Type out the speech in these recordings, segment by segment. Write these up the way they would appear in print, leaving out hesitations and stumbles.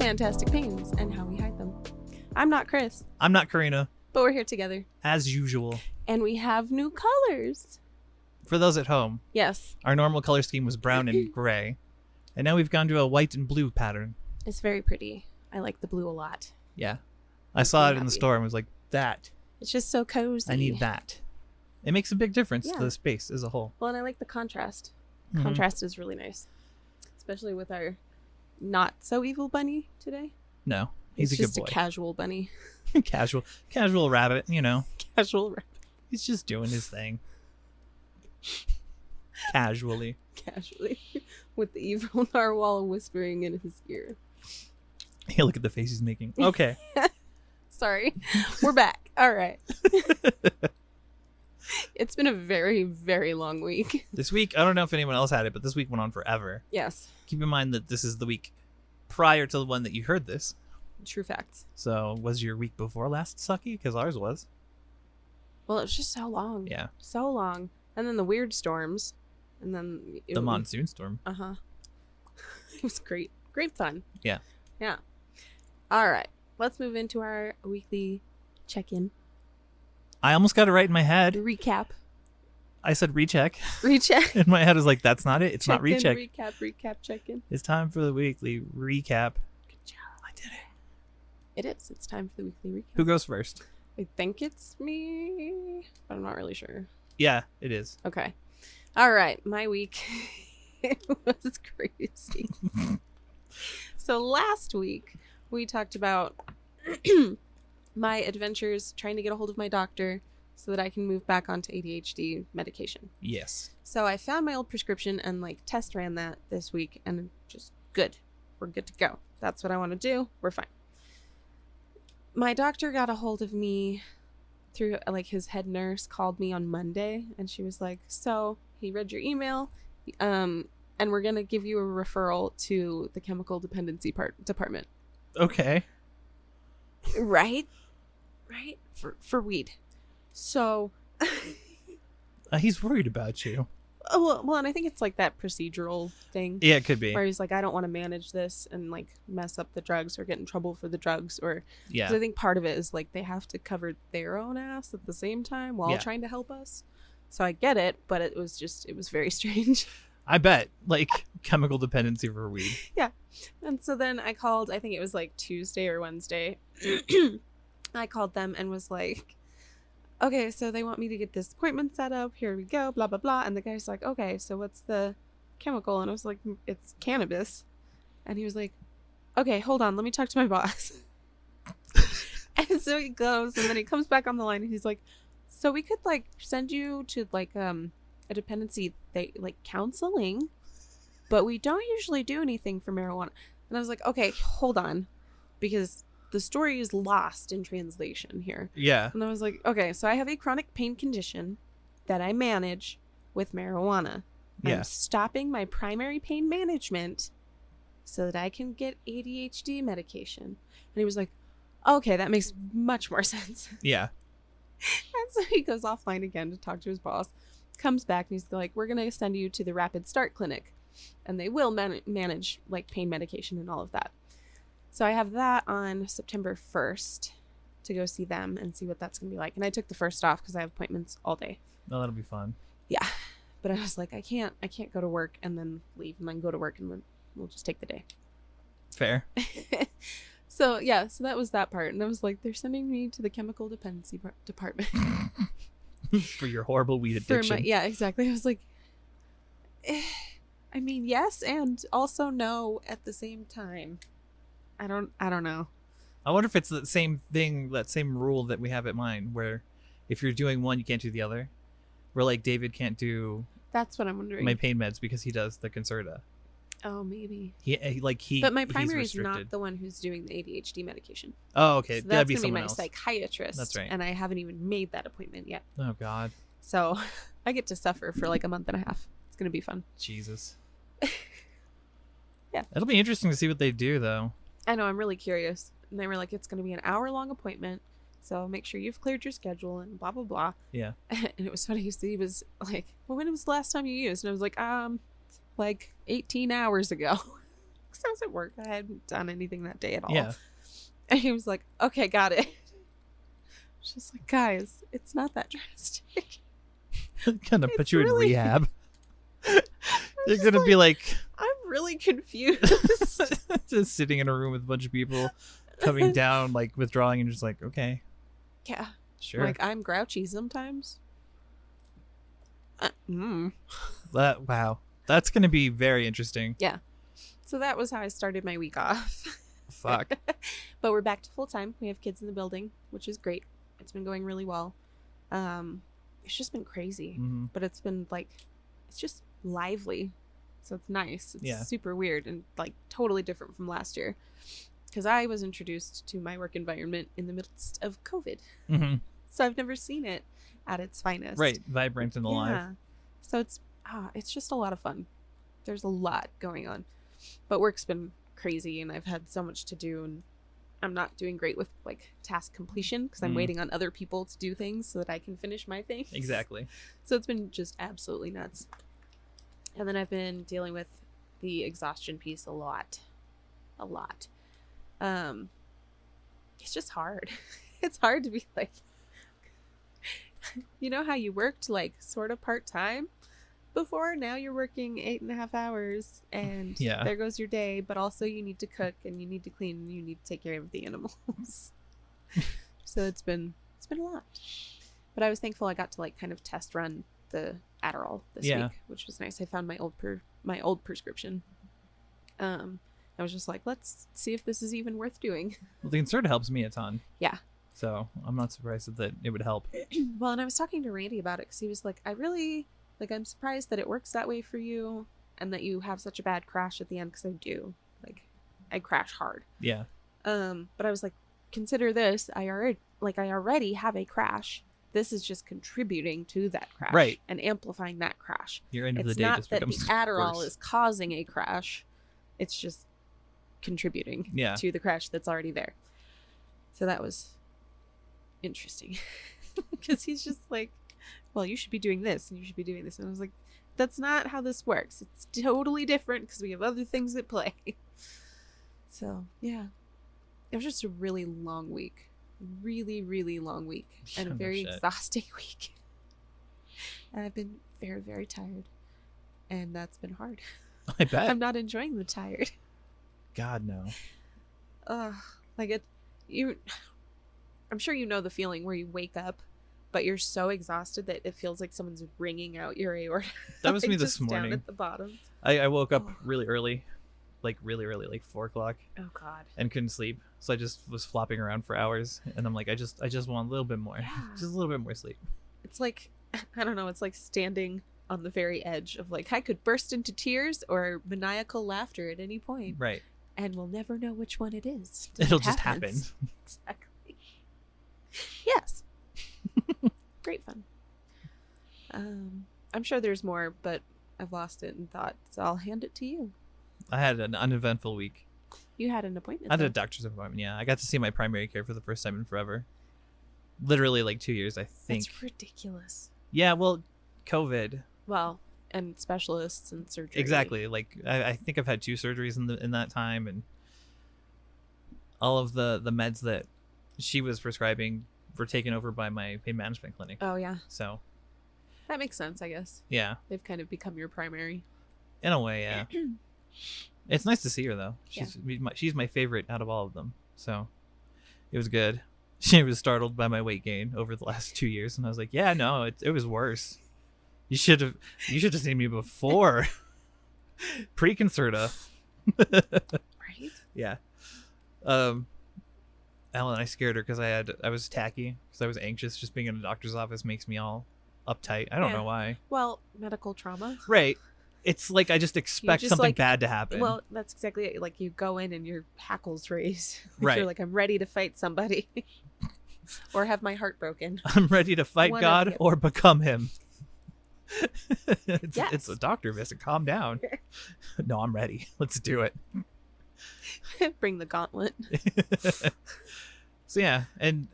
fantastic pains and how we hide them. I'm not Chris. I'm not Karina. But we're here together. As usual. And we have new colors. For those at home. Yes. Our normal color scheme was brown and gray. And now we've gone to a white and blue pattern. It's very pretty. I like the blue a lot. Yeah. I saw it in the store and was like, that. It's just so cozy. I need that. It makes a big difference to the space as a whole. Well, and I like the contrast. Contrast is really nice. Especially with our not so evil bunny today. No, he's a good boy. Just a casual bunny. Casual rabbit, you know. Casual rabbit. He's just doing his thing. Casually. With the evil narwhal whispering in his ear. Hey, look at the face he's making. Okay. Sorry. We're back. All right. It's been a very, very long week. This week, I don't know if anyone else had it, but this week went on forever. Yes. Keep in mind that this is the week prior to the one that you heard this. True facts. So, was your week before last sucky? Because ours was. Well, it was just so long. Yeah. So long. And then the weird storms. And then... The monsoon storm. Uh-huh. It was great. Great fun. Yeah. Yeah. All right. Let's move into our weekly check-in. I almost got it right in my head. Recap. I said recheck. Recheck. And my head was like, that's not it. It's not recheck. Recap, check-in. It's time for the weekly recap. Good job. I did it. It is. It's time for the weekly recap. Who goes first? I think it's me, but I'm not really sure. Yeah, it is. Okay. All right. My week was crazy. So last week, we talked about my adventures trying to get a hold of my doctor so that I can move back onto ADHD medication. Yes. So I found my old prescription and test ran that this week and just good. We're good to go. That's what I want to do. We're fine. My doctor got a hold of me through his head nurse called me on Monday and she was like, so he read your email and we're going to give you a referral to the chemical dependency department. Okay. Right? For weed. So he's worried about you. Well, and I think it's that procedural thing. Yeah, it could be. Where he's like, I don't want to manage this and mess up the drugs or get in trouble for the drugs or yeah. 'Cause I think part of it is they have to cover their own ass at the same time while trying to help us. So I get it, but it was very strange. I bet. Chemical dependency for weed. Yeah. And so then I called, I think it was Tuesday or Wednesday. I called them and was like, okay, so they want me to get this appointment set up. Here we go, blah, blah, blah. And the guy's like, okay, so what's the chemical? And I was like, it's cannabis. And he was like, okay, hold on. Let me talk to my boss. And so he goes and then he comes back on the line and he's like, so we could send you to a dependency, counseling, but we don't usually do anything for marijuana. And I was like, okay, hold on, because the story is lost in translation here. Yeah. And I was like, okay, so I have a chronic pain condition that I manage with marijuana. Yeah. I'm stopping my primary pain management so that I can get ADHD medication. And he was like, okay, that makes much more sense. Yeah. And so he goes offline again to talk to his boss, comes back and he's like, we're going to send you to the Rapid Start Clinic and they will manage pain medication and all of that. So I have that on September 1st to go see them and see what that's going to be like. And I took the 1st off because I have appointments all day. Oh, that'll be fun. Yeah. But I was like, I can't go to work and then leave and then go to work and then we'll just take the day. Fair. So that was that part. And I was like, they're sending me to the chemical dependency department. For your horrible weed addiction. Yeah, exactly. I was like, I mean, yes and also no at the same time. I don't know. I wonder if it's that same thing, that same rule that we have at mine, where if you're doing one, you can't do the other. Where David can't do. That's what I'm wondering. My pain meds because he does the Concerta. Oh, maybe. He. But my primary is not the one who's doing the ADHD medication. Oh, okay. So That'd that's be gonna be my else. psychiatrist. That's right. And I haven't even made that appointment yet. Oh God. So I get to suffer for a month and a half. It's gonna be fun. Jesus. Yeah. It'll be interesting to see what they do, though. I know. I'm really curious. And they were like, it's gonna be an hour-long appointment. So make sure you've cleared your schedule and blah, blah, blah. Yeah. And it was funny. He was like, well, when was the last time you used? And I was like, 18 hours ago. Because I was at work. I hadn't done anything that day at all. Yeah. And he was like, okay, got it. I was just like, guys, it's not that drastic. Gonna put It's you really- in rehab. You're just gonna be like I'm really confused. just sitting in a room with a bunch of people coming down, like withdrawing, and just like, okay, Yeah. sure. Like, I'm grouchy sometimes. Wow. That's gonna be very interesting. So that was how I started my week off. Fuck. But we're back to full time. We have kids in the building, which is great. It's been going really well. It's just been crazy, hmm but it's been like, it's just lively. So it's nice. It's Yeah. super weird and like totally different from last year. Because I was introduced to my work environment in the midst of COVID. hmm So I've never seen it at its finest. Right. Vibrant and alive. Yeah. So it's just a lot of fun. There's a lot going on. But work's been crazy and I've had so much to do and I'm not doing great with like task completion because I'm waiting on other people to do things so that I can finish my things. Exactly. So it's been just absolutely nuts. And then I've been dealing with the exhaustion piece a lot. It's just hard. It's hard to be like, you know how you worked like sort of part-time before? Now you're working 8.5 hours and Yeah. there goes your day, but also you need to cook and you need to clean and you need to take care of the animals. So it's been a lot. But I was thankful I got to like kind of test run the Adderall this week, which was nice. I found my old prescription. I was just like, let's see if this is even worth doing. Well, the Concerta helps me a ton. Yeah. So I'm not surprised that it would help. Well, and I was talking to Randy about it because he was like, I'm surprised that it works that way for you and that you have such a bad crash at the end because I do. Like, I crash hard. Yeah. But I was like, consider this. I already have a crash. This is just contributing to that crash. Right. And amplifying that crash. Your end of the It's day not just that the becomes Adderall worse. is causing a crash. It's just contributing Yeah. to the crash that's already there. So that was interesting. Because he's just like, well, you should be doing this and you should be doing this. And I was like, that's not how this works. It's totally different because we have other things at play. So, yeah. It was just a really long week. Really, really long week. And a No very shit. exhausting week. And I've been very, very tired. And that's been hard. I bet. I'm not enjoying the tired. God, no. I'm sure you know the feeling where you wake up, but you're so exhausted that it feels like someone's wringing out your aorta. That was Like, me this just down morning. at the bottom. I woke up Oh. really early, like 4 o'clock, Oh God. and couldn't sleep. So I just was flopping around for hours, and I'm like, I just want a little bit more, Yeah. just a little bit more sleep. It's like, I don't know. It's like standing on the very edge of like, I could burst into tears or maniacal laughter at any point, Right. and we'll never know which one it is. till It'll it just happen. happens. Exactly. Yes. Great fun. I'm sure there's more, but I've lost it in thought, so I'll hand it to you. I had an uneventful week. You had an appointment. I had a though. doctor's appointment. Yeah, I got to see my primary care for the first time in forever. Literally like 2 years, I think. That's ridiculous. Yeah, well, COVID. Well, and specialists and surgery. Exactly. Like I think I've had 2 surgeries in that time, and all of the meds that she was prescribing were taken over by my pain management clinic. Oh yeah, So that makes sense. I guess yeah, they've kind of become your primary. in a way, yeah. It's nice to see her though. She's my favorite out of all of them. So it was good. She was startled by my weight gain over the last 2 years, and I was like, yeah, no, it was worse. You should have seen me before. Pre-Concerta. Right? Yeah. Ellen, I scared her because I was tacky because I was anxious. Just being in a doctor's office makes me all uptight. I don't Yeah. know why. Well, medical trauma. Right. It's like I just expect just, something like- bad to happen. Well, that's exactly it. Like you go in and your hackles raise. Right. You're like, I'm ready to fight somebody, or have my heart broken. I'm ready to fight One or God the or become him. Yes. It's a doctor visit. Calm down. No, I'm ready. Let's do it. Bring the gauntlet. So yeah, and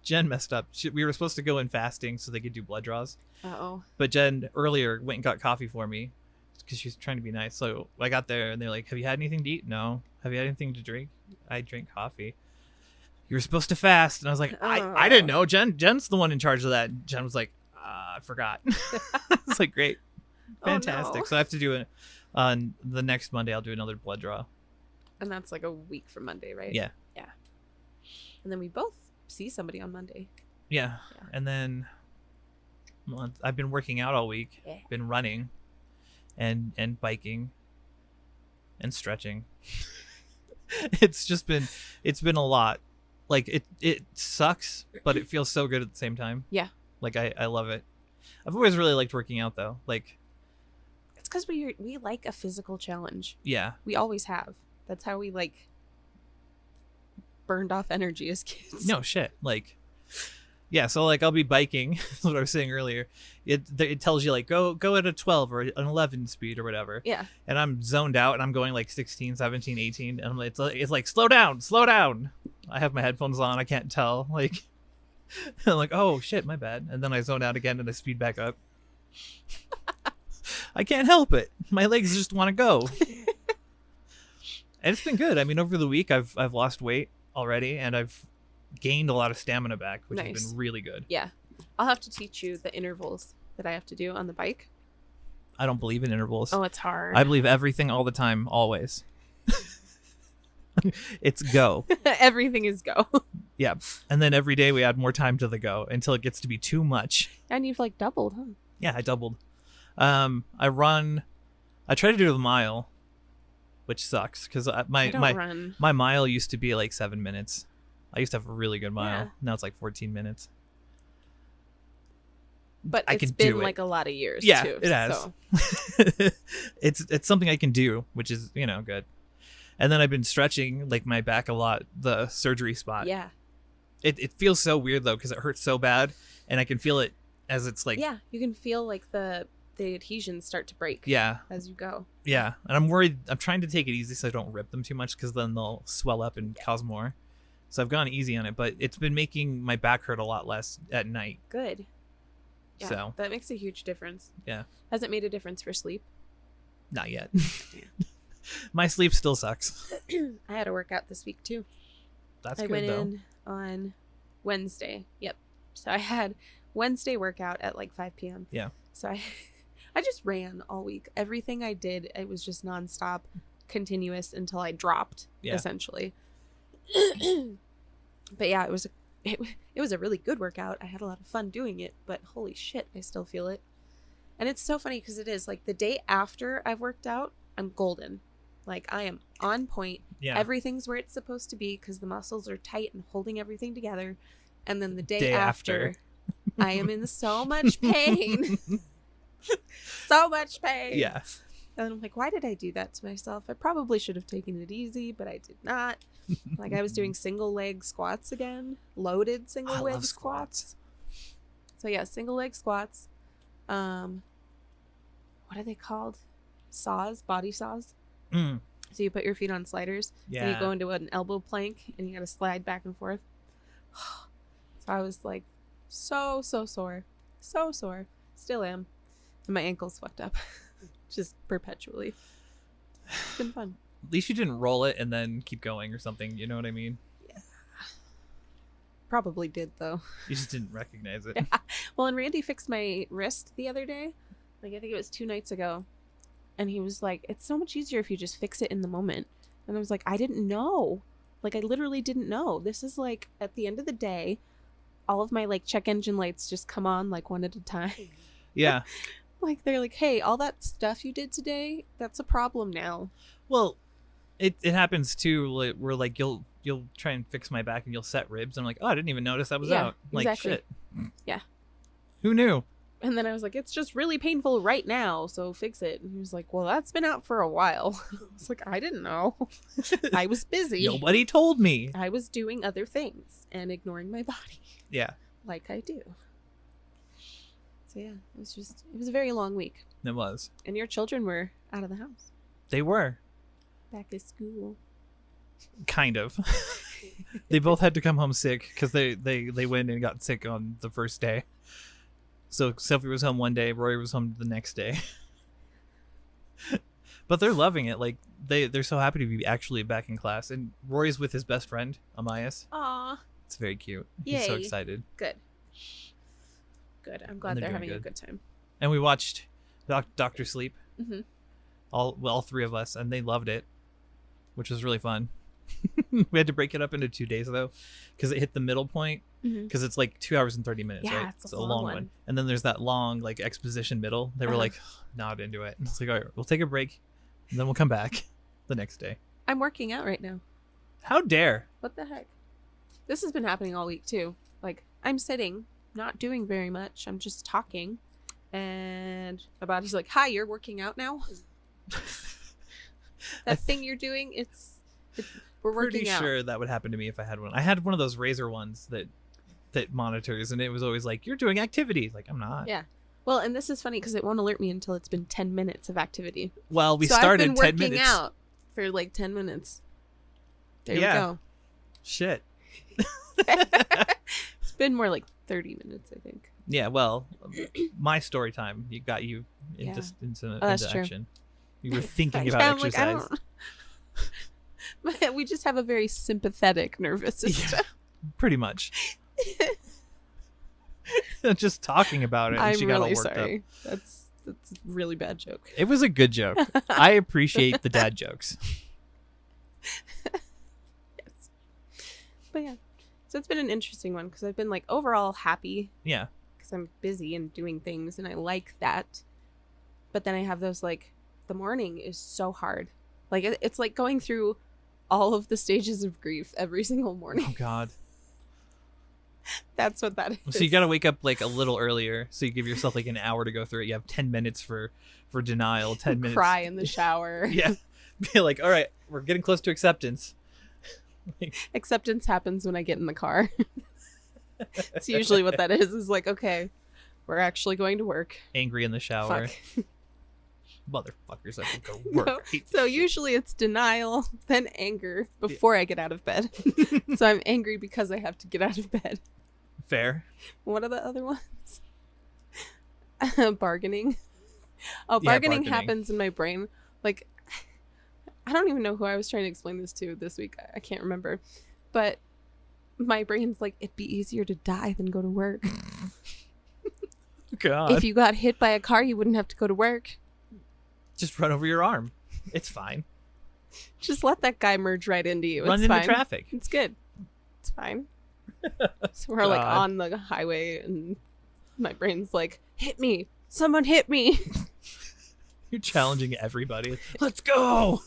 Jen messed up. We were supposed to go in fasting so they could do blood draws. Uh-oh. But Jen earlier went and got coffee for me because she's trying to be nice. So I got there and they're like, "Have you had anything to eat?" "No." "Have you had anything to drink?" "I drink coffee." "You were supposed to fast." And I was like, I didn't know. Jen's the one in charge of that. Jen was like, "I forgot." It's like, great. Fantastic. Oh, no. So I have to do it on the next Monday. I'll do another blood draw. And that's like a week from Monday, right? Yeah. Yeah. And then we both see somebody on Monday. Yeah. And then I've been working out all week. Yeah. Been running and biking and stretching. It's been a lot. Like it sucks, but it feels so good at the same time. Yeah. Like I love it. I've always really liked working out though. Like it's because we like a physical challenge. yeah. We always have. That's how we like burned off energy as kids. No shit. Like yeah, so like I'll be biking. That's what I was saying earlier. It tells you like go at a 12 or an 11 speed or whatever. Yeah. And I'm zoned out and I'm going like 16, 17, 18 and it's like slow down. I have my headphones on. I can't tell. Like I'm like, "Oh shit, my bad." And then I zone out again and I speed back up. I can't help it. My legs just want to go. And it's been good. I mean, over the week I've lost weight already and I've gained a lot of stamina back, which has been really good. Yeah. I'll have to teach you the intervals that I have to do on the bike. I don't believe in intervals. Oh, it's hard. I believe everything all the time, always. It's go. Everything is go. Yeah. And then every day we add more time to the go until it gets to be too much. And you've like doubled, huh? Yeah, I doubled. I try to do the mile, which sucks because my mile used to be like 7 minutes. I used to have a really good mile. Yeah. Now it's like 14 minutes. But I it's can been do it. like a lot of years Yeah, too. it has. So. It's something I can do, which is, good. And then I've been stretching like my back a lot, the surgery spot. Yeah. It feels so weird though because it hurts so bad and I can feel it as it's like yeah, you can feel like the adhesions start to break. Yeah. As you go. Yeah, and I'm worried. I'm trying to take it easy so I don't rip them too much because then they'll swell up and cause more. So I've gone easy on it, but it's been making my back hurt a lot less at night. Good. Yeah, so that makes a huge difference. Yeah. Has it made a difference for sleep? Not yet. My sleep still sucks. I had a workout this week too. That's I good went though. in on Wednesday. Yep. So I had Wednesday workout at like 5 p.m. Yeah. So I just ran all week. Everything I did, it was just nonstop, continuous until I dropped, essentially. But yeah, it was a really good workout. I had a lot of fun doing it, but holy shit, I still feel it. And it's so funny because it is like the day after I've worked out, I'm golden. Like I am on point. Yeah. Everything's where it's supposed to be because the muscles are tight and holding everything together. And then the day after, I am in so much pain. So much pain. Yeah. And I'm like, why did I do that to myself? I probably should have taken it easy, but I did not. Like I was doing single leg squats again, loaded single leg squats. So yeah, single leg squats. What are they called? Saws, body saws. Mm. So you put your feet on sliders, and you go into an elbow plank, and you got to slide back and forth. So I was like, so sore, still am, and my ankle's fucked up, just perpetually. It's been fun. At least you didn't roll it and then keep going or something. You know what I mean? Yeah. Probably did though. You just didn't recognize it. Yeah. Well, and Randy fixed my wrist the other day. Like I think it was 2 nights ago. And he was like, it's so much easier if you just fix it in the moment. And I was like, I didn't know. Like I literally didn't know. This is like at the end of the day, all of my like check engine lights just come on like one at a time. Yeah. Like they're like, hey, all that stuff you did today, that's a problem now. Well, it happens too. Like, where like you'll try and fix my back and you'll set ribs. And I'm like, oh, I didn't even notice that was out. Like exactly. shit. Yeah. Who knew? And then I was like, it's just really painful right now, so fix it. And he was like, well, that's been out for a while. I was like, I didn't know. I was busy. Nobody told me. I was doing other things and ignoring my body. Yeah. Like I do. So yeah, it was a very long week. It was. And your children were out of the house. They were. Back at school. Kind of. They both had to come home sick because they went and got sick on the first day. So Sophie was home one day, Rory was home the next day. But they're loving it. Like they're so happy to be actually back in class. And Rory's with his best friend, Amias. Aw. It's very cute. Yay. He's so excited. Good. I'm glad they're having a good time. And we watched Doctor Sleep. Mm-hmm. All three of us, and they loved it, which was really fun. We had to break it up into 2 days though, because it hit the middle point. Because it's like 2 hours and 30 minutes, yeah, right? it's a long one. And then there's that long like exposition middle. They were like not into it. And it's like, all right, we'll take a break, and then we'll come back the next day. I'm working out right now. How dare? What the heck? This has been happening all week too. Like I'm sitting, not doing very much. I'm just talking, and my body's like, "Hi, you're working out now." That thing you're doing, we're working Pretty out. sure that would happen to me if I had one. I had one of those Razer ones that monitors, and it was always like, "You're doing activity." Like, I'm not. Yeah. Well, and this is funny because it won't alert me until it's been 10 minits of activity. Well, we so started I've been 10 working minutes. out for like 10 minutes. There Yeah. we go. Shit. It's been more like 30 minutes, I think. Yeah, well, my story time got you Yeah. into that's true. action. You were thinking about I'm like, exercise. we just have a very sympathetic nervous system. Pretty much. Just talking about it, and I'm she got all really worked sorry. up. That's a really bad joke. It was a good joke. I appreciate the dad jokes. Yes. But yeah. So it's been an interesting one because I've been like overall happy Yeah. because I'm busy and doing things and I like that. But then I have those like the morning is so hard. Like it's like going through all of the stages of grief every single morning. Oh God. That's what that is. So you got to wake up like a little earlier. So you give yourself like an hour to go through it. You have 10 minutes for denial. 10 minutes. Cry in the shower. Yeah. Be like, all right, we're getting close to acceptance. Acceptance happens when I get in the car. It's usually what that is like, okay, we're actually going to work. Angry in the shower. Fuck. Motherfuckers, I have to go work. No. I hate So this shit. usually it's denial, then anger before I get out of bed. So I'm angry because I have to get out of bed. Fair. What are the other ones? Bargaining. Oh, Yeah, bargaining bargaining. happens in my brain. Like, I don't even know who I was trying to explain this to this week. I can't remember. But my brain's like, it'd be easier to die than go to work. God. If you got hit by a car, you wouldn't have to go to work. Just run over your arm. It's fine. Just let that guy merge right into you. Run It's into fine. traffic. It's good. It's fine. So we're like God. on the highway and my brain's like, hit me. Someone hit me. You're challenging everybody. Let's go.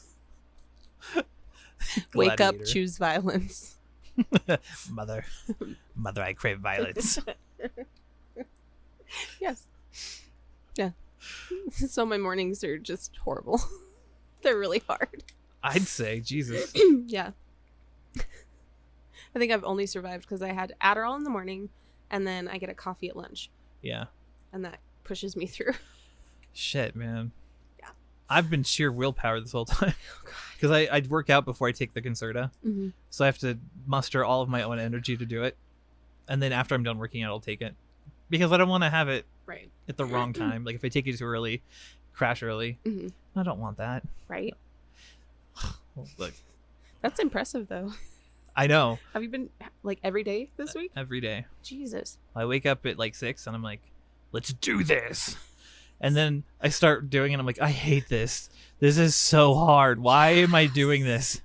Wake up, Gladiator. choose violence. Mother, I crave violence. Yes. Yeah. So my mornings are just horrible. They're really hard. I'd say, Jesus. Yeah. I think I've only survived because I had Adderall in the morning and then I get a coffee at lunch. Yeah. And that pushes me through. Shit, man. Yeah. I've been sheer willpower this whole time. Because I'd work out before I take the Concerta. Mm-hmm. So I have to muster all of my own energy to do it. And then after I'm done working out, I'll take it. Because I don't want to have it Right. at the wrong time. Like if I take it too early, crash early. Mm-hmm. I don't want that. Right. Well, look, That's impressive though. I know. Have you been like every day this week? Every day. Jesus. I wake up at like 6 and I'm like, let's do this. And then I start doing it. I'm like, I hate this. This is so hard. Why am I doing this?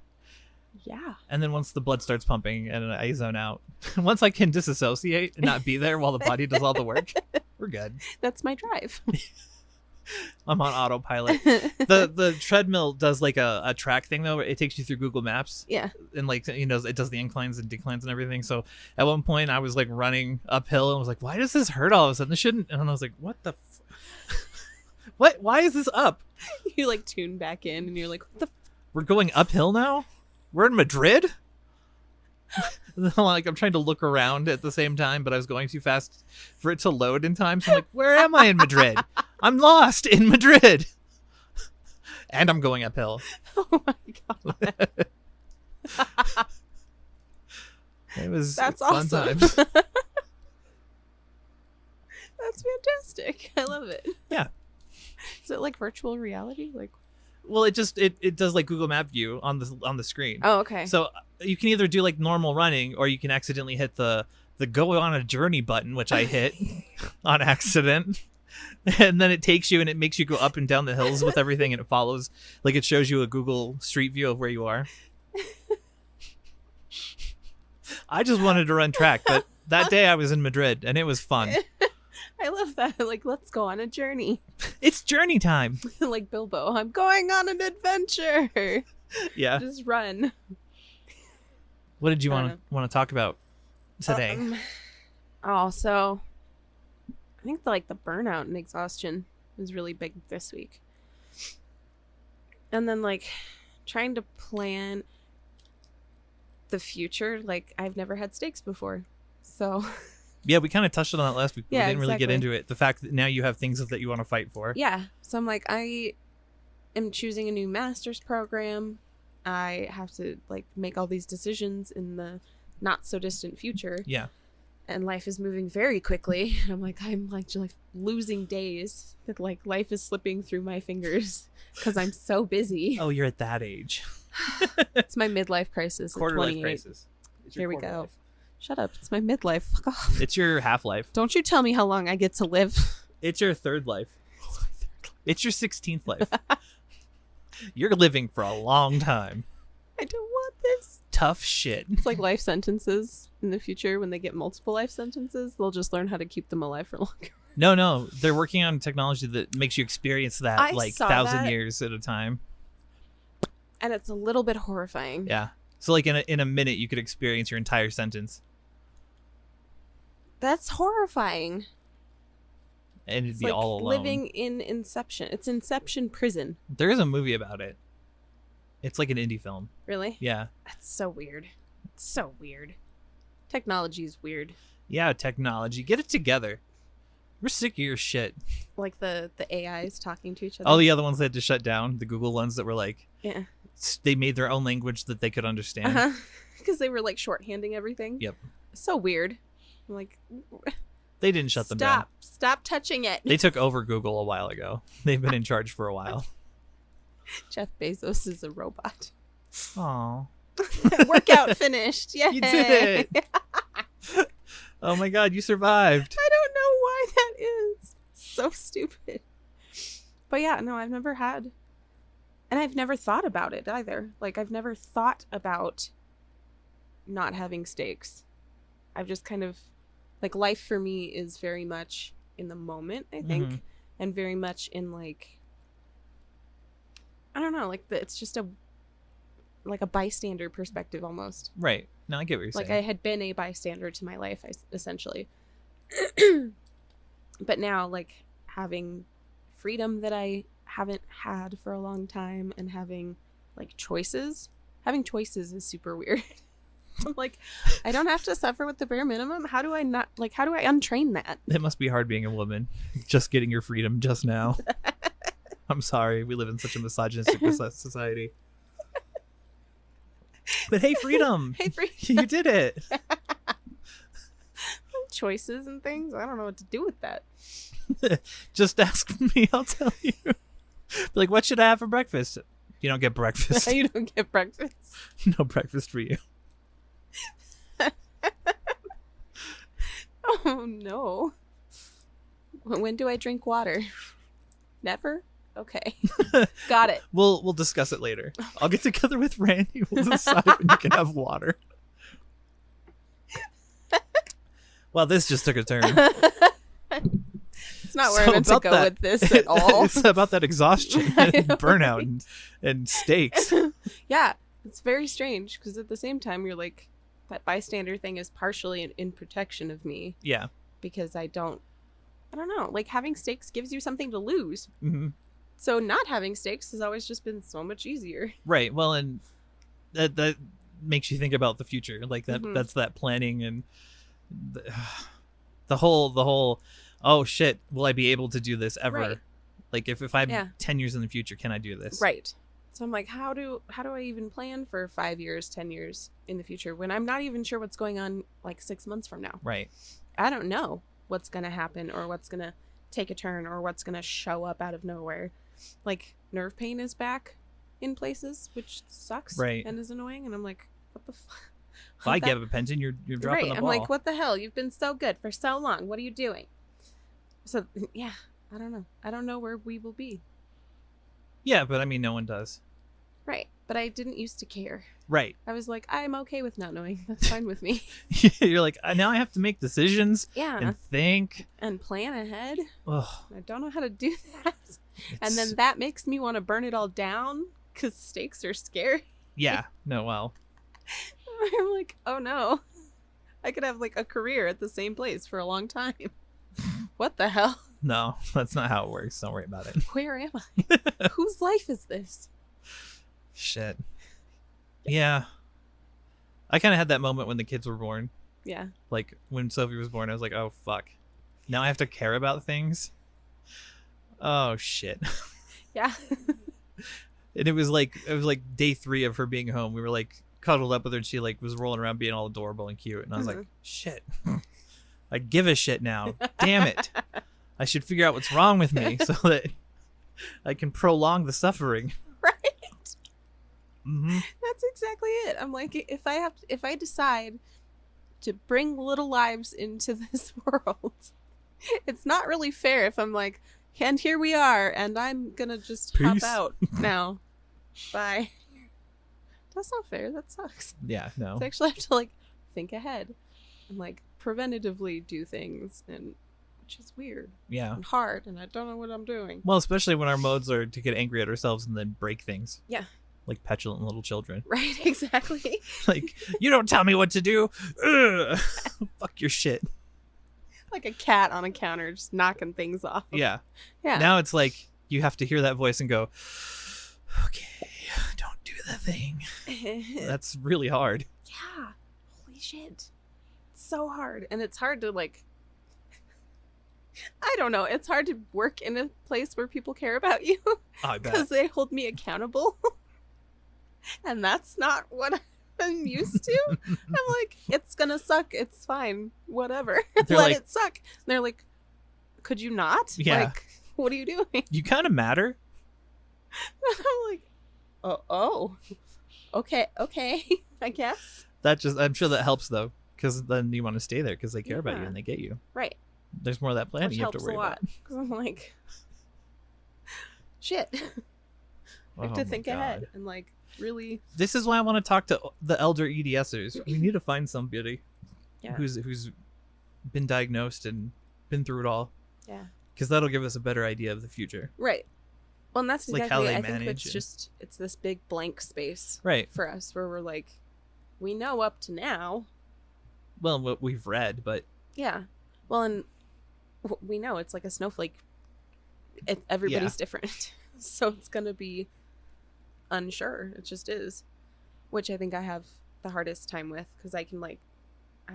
Yeah. And then once the blood starts pumping and I zone out, once I can disassociate and not be there while the body does all the work, we're good. That's my drive. I'm on autopilot. The treadmill does like a track thing though. It takes you through Google Maps Yeah. and like, you know, it does the inclines and declines and everything. So at one point I was like running uphill and was like, why does this hurt all of a sudden? This shouldn't. And I was like, what the what? Why is this up? You like tune back in and you're like, what the We're going uphill now? We're in Madrid? Like I'm trying to look around at the same time, but I was going too fast for it to load in time. So I'm like, where am I in Madrid? I'm lost in Madrid. And I'm going uphill. Oh my god. It was That's fun awesome. times. That's fantastic. I love it. Yeah. Is it like virtual reality? Like, Well, it does like Google Map view on the screen. oh, okay. So you can either do like normal running, or you can accidentally hit the go on a journey button, which I hit on accident. And then it takes you and it makes you go up and down the hills with everything, and it follows, like it shows you a Google Street View of where you are. I just wanted to run track, but that day I was in Madrid and it was fun. I love that. Like, let's go on a journey. It's journey time. Like Bilbo, I'm going on an adventure. Yeah. Just run. What did you want to talk about today? So I think the burnout and exhaustion was really big this week. And then like trying to plan the future. Like, I've never had steaks before. So yeah, we kind of touched on that last week. Yeah, we didn't really get exactly. into it. The fact that now you have things that you want to fight for. yeah. So I'm like, I am choosing a new master's program. I have to like make all these decisions in the not so distant future. Yeah. And life is moving very quickly. I'm like losing days. That like life is slipping through my fingers because I'm so busy. Oh, you're at that age. It's my midlife crisis. Quarter at life 28. crisis. It's your Here we quarter go. life. Shut up. It's my midlife. Fuck off. It's your half life. Don't you tell me how long I get to live. It's your third life. It's your 16th life. You're living for a long time. I don't want this. Tough shit. It's like life sentences in the future. When they get multiple life sentences, they'll just learn how to keep them alive for longer. No. They're working on technology that makes you experience that I like saw 1,000 that. years at a time. And it's a little bit horrifying. Yeah. So like in a minute, you could experience your entire sentence. That's horrifying. And it'd It's be like all alone. living in Inception. It's Inception prison. There is a movie about it. It's like an indie film. Really? Yeah. That's so weird. It's so weird. Technology is weird. Yeah, technology. Get it together. We're sick of your shit. Like the AIs talking to each other. All the other ones they had to shut down. The Google ones that were like, Yeah. they made their own language that they could understand. Uh-huh. Because they were like shorthanding everything. Yep. So weird. I'm like, They didn't shut them down. Stop touching it. They took over Google a while ago. They've been in charge for a while. Jeff Bezos is a robot. Aw. Workout finished. Yay. You did it. Oh my god, you survived. I don't know why that is. So stupid. But yeah, no, I've never had. And I've never thought about it either. Like, I've never thought about not having steaks. I've just kind of, like, life for me is very much in the moment, I think. Mhm. And very much in, like, I don't know, like, it's just a bystander perspective almost. Right. No, I get what you're Like, saying. I had been a bystander to my life, essentially. But now, like, having freedom that I haven't had for a long time and having, like, choices. Having choices is super weird. I'm like, I don't have to suffer with the bare minimum. How do I untrain that? It must be hard being a woman. Just getting your freedom just now. I'm sorry. We live in such a misogynistic society. But hey, freedom. Hey, freedom. You did it. Choices and things. I don't know what to do with that. Just ask me. I'll tell you. Be like, what should I have for breakfast? You don't get breakfast. You don't get breakfast. No breakfast for you. Oh, no. When do I drink water? Never? Okay. Got it. We'll discuss it later. I'll get together with Randy. We'll decide when you can have water. Well, this just took a turn. It's not where I meant to about go that- with this at all. It's about that exhaustion I and know, burnout and steaks. Yeah, it's very strange because at the same time, you're like, that bystander thing is partially in protection of me Yeah. because I don't know, like having steaks gives you something to lose. Hmm. So not having steaks has always just been so much easier. Right. Well, and that makes you think about the future. Like that. Mhm. That's that planning and the whole. Oh shit! Will I be able to do this ever? Right. Like if I'm Yeah. 10 years in the future, can I do this? Right. So I'm like, how do I even plan for 5 years, 10 years in the future when I'm not even sure what's going on like 6 months from now? Right. I don't know what's going to happen or what's going to take a turn or what's going to show up out of nowhere. Like, nerve pain is back in places, which sucks and is annoying. And I'm like, what the fuck? If I get a pension, you're dropping the ball. I'm like, what the hell? You've been so good for so long. What are you doing? So, yeah, I don't know. I don't know where we will be. Yeah, but I mean, no one does. Right. But I didn't used to care. Right. I was like, I'm okay with not knowing. That's fine with me. You're like, now I have to make decisions and think. And plan ahead. Ugh. I don't know how to do that. And then that makes me want to burn it all down because stakes are scary. Yeah. No, well. I'm like, oh no. I could have like a career at the same place for a long time. What the hell? No, that's not how it works. Don't worry about it. Where am I? Whose life is this? Shit. Yeah. I kind of had that moment when the kids were born. Yeah. Like when Sophie was born, I was like, oh, fuck. Now I have to care about things. Oh, shit. Yeah. And it was like day 3 of her being home. We were like cuddled up with her and she like was rolling around being all adorable and cute. And I was like, shit. I give a shit now. Damn it. I should figure out what's wrong with me so that I can prolong the suffering. Right. Mm-hmm. That's exactly it. I'm like, if I decide to bring little lives into this world, it's not really fair if I'm like, and here we are, and I'm gonna just hop out now. Bye. That's not fair. That sucks. Yeah, no. So I actually have to like think ahead and like preventatively do things, and which is weird. Yeah. And hard, and I don't know what I'm doing. Well, especially when our modes are to get angry at ourselves and then break things. Yeah. Like petulant little children. Right, exactly. Like, you don't tell me what to do. Ugh. Fuck your shit. Like a cat on a counter just knocking things off. Yeah. Yeah. Now it's like you have to hear that voice and go, okay, don't do the thing. That's really hard. Yeah. Holy shit. It's so hard. And it's hard to like, I don't know. It's hard to work in a place where people care about you. I bet. Because they hold me accountable. And that's not what I'm used to. I'm like, it's gonna suck. It's fine. Whatever. Let it suck. And they're like, could you not? Yeah. Like, what are you doing? You kind of matter. I'm like, oh. Okay, I guess. I'm sure that helps though. Because then you want to stay there because they care about you and they get you. Right. There's more of that planning Which you have to worry about. Because I'm like, shit. I have to think ahead and like really. This is why I want to talk to the elder EDSers. We need to find somebody who's been diagnosed and been through it all. Yeah. Because that'll give us a better idea of the future. Right. Well, and that's exactly like how they I think manage it's this big blank space for us where we're like, we know up to now. Well, what we've read, but yeah. Well, and we know it's like a snowflake. Everybody's different. So it's going to be unsure. It just is. Which I think I have the hardest time with because I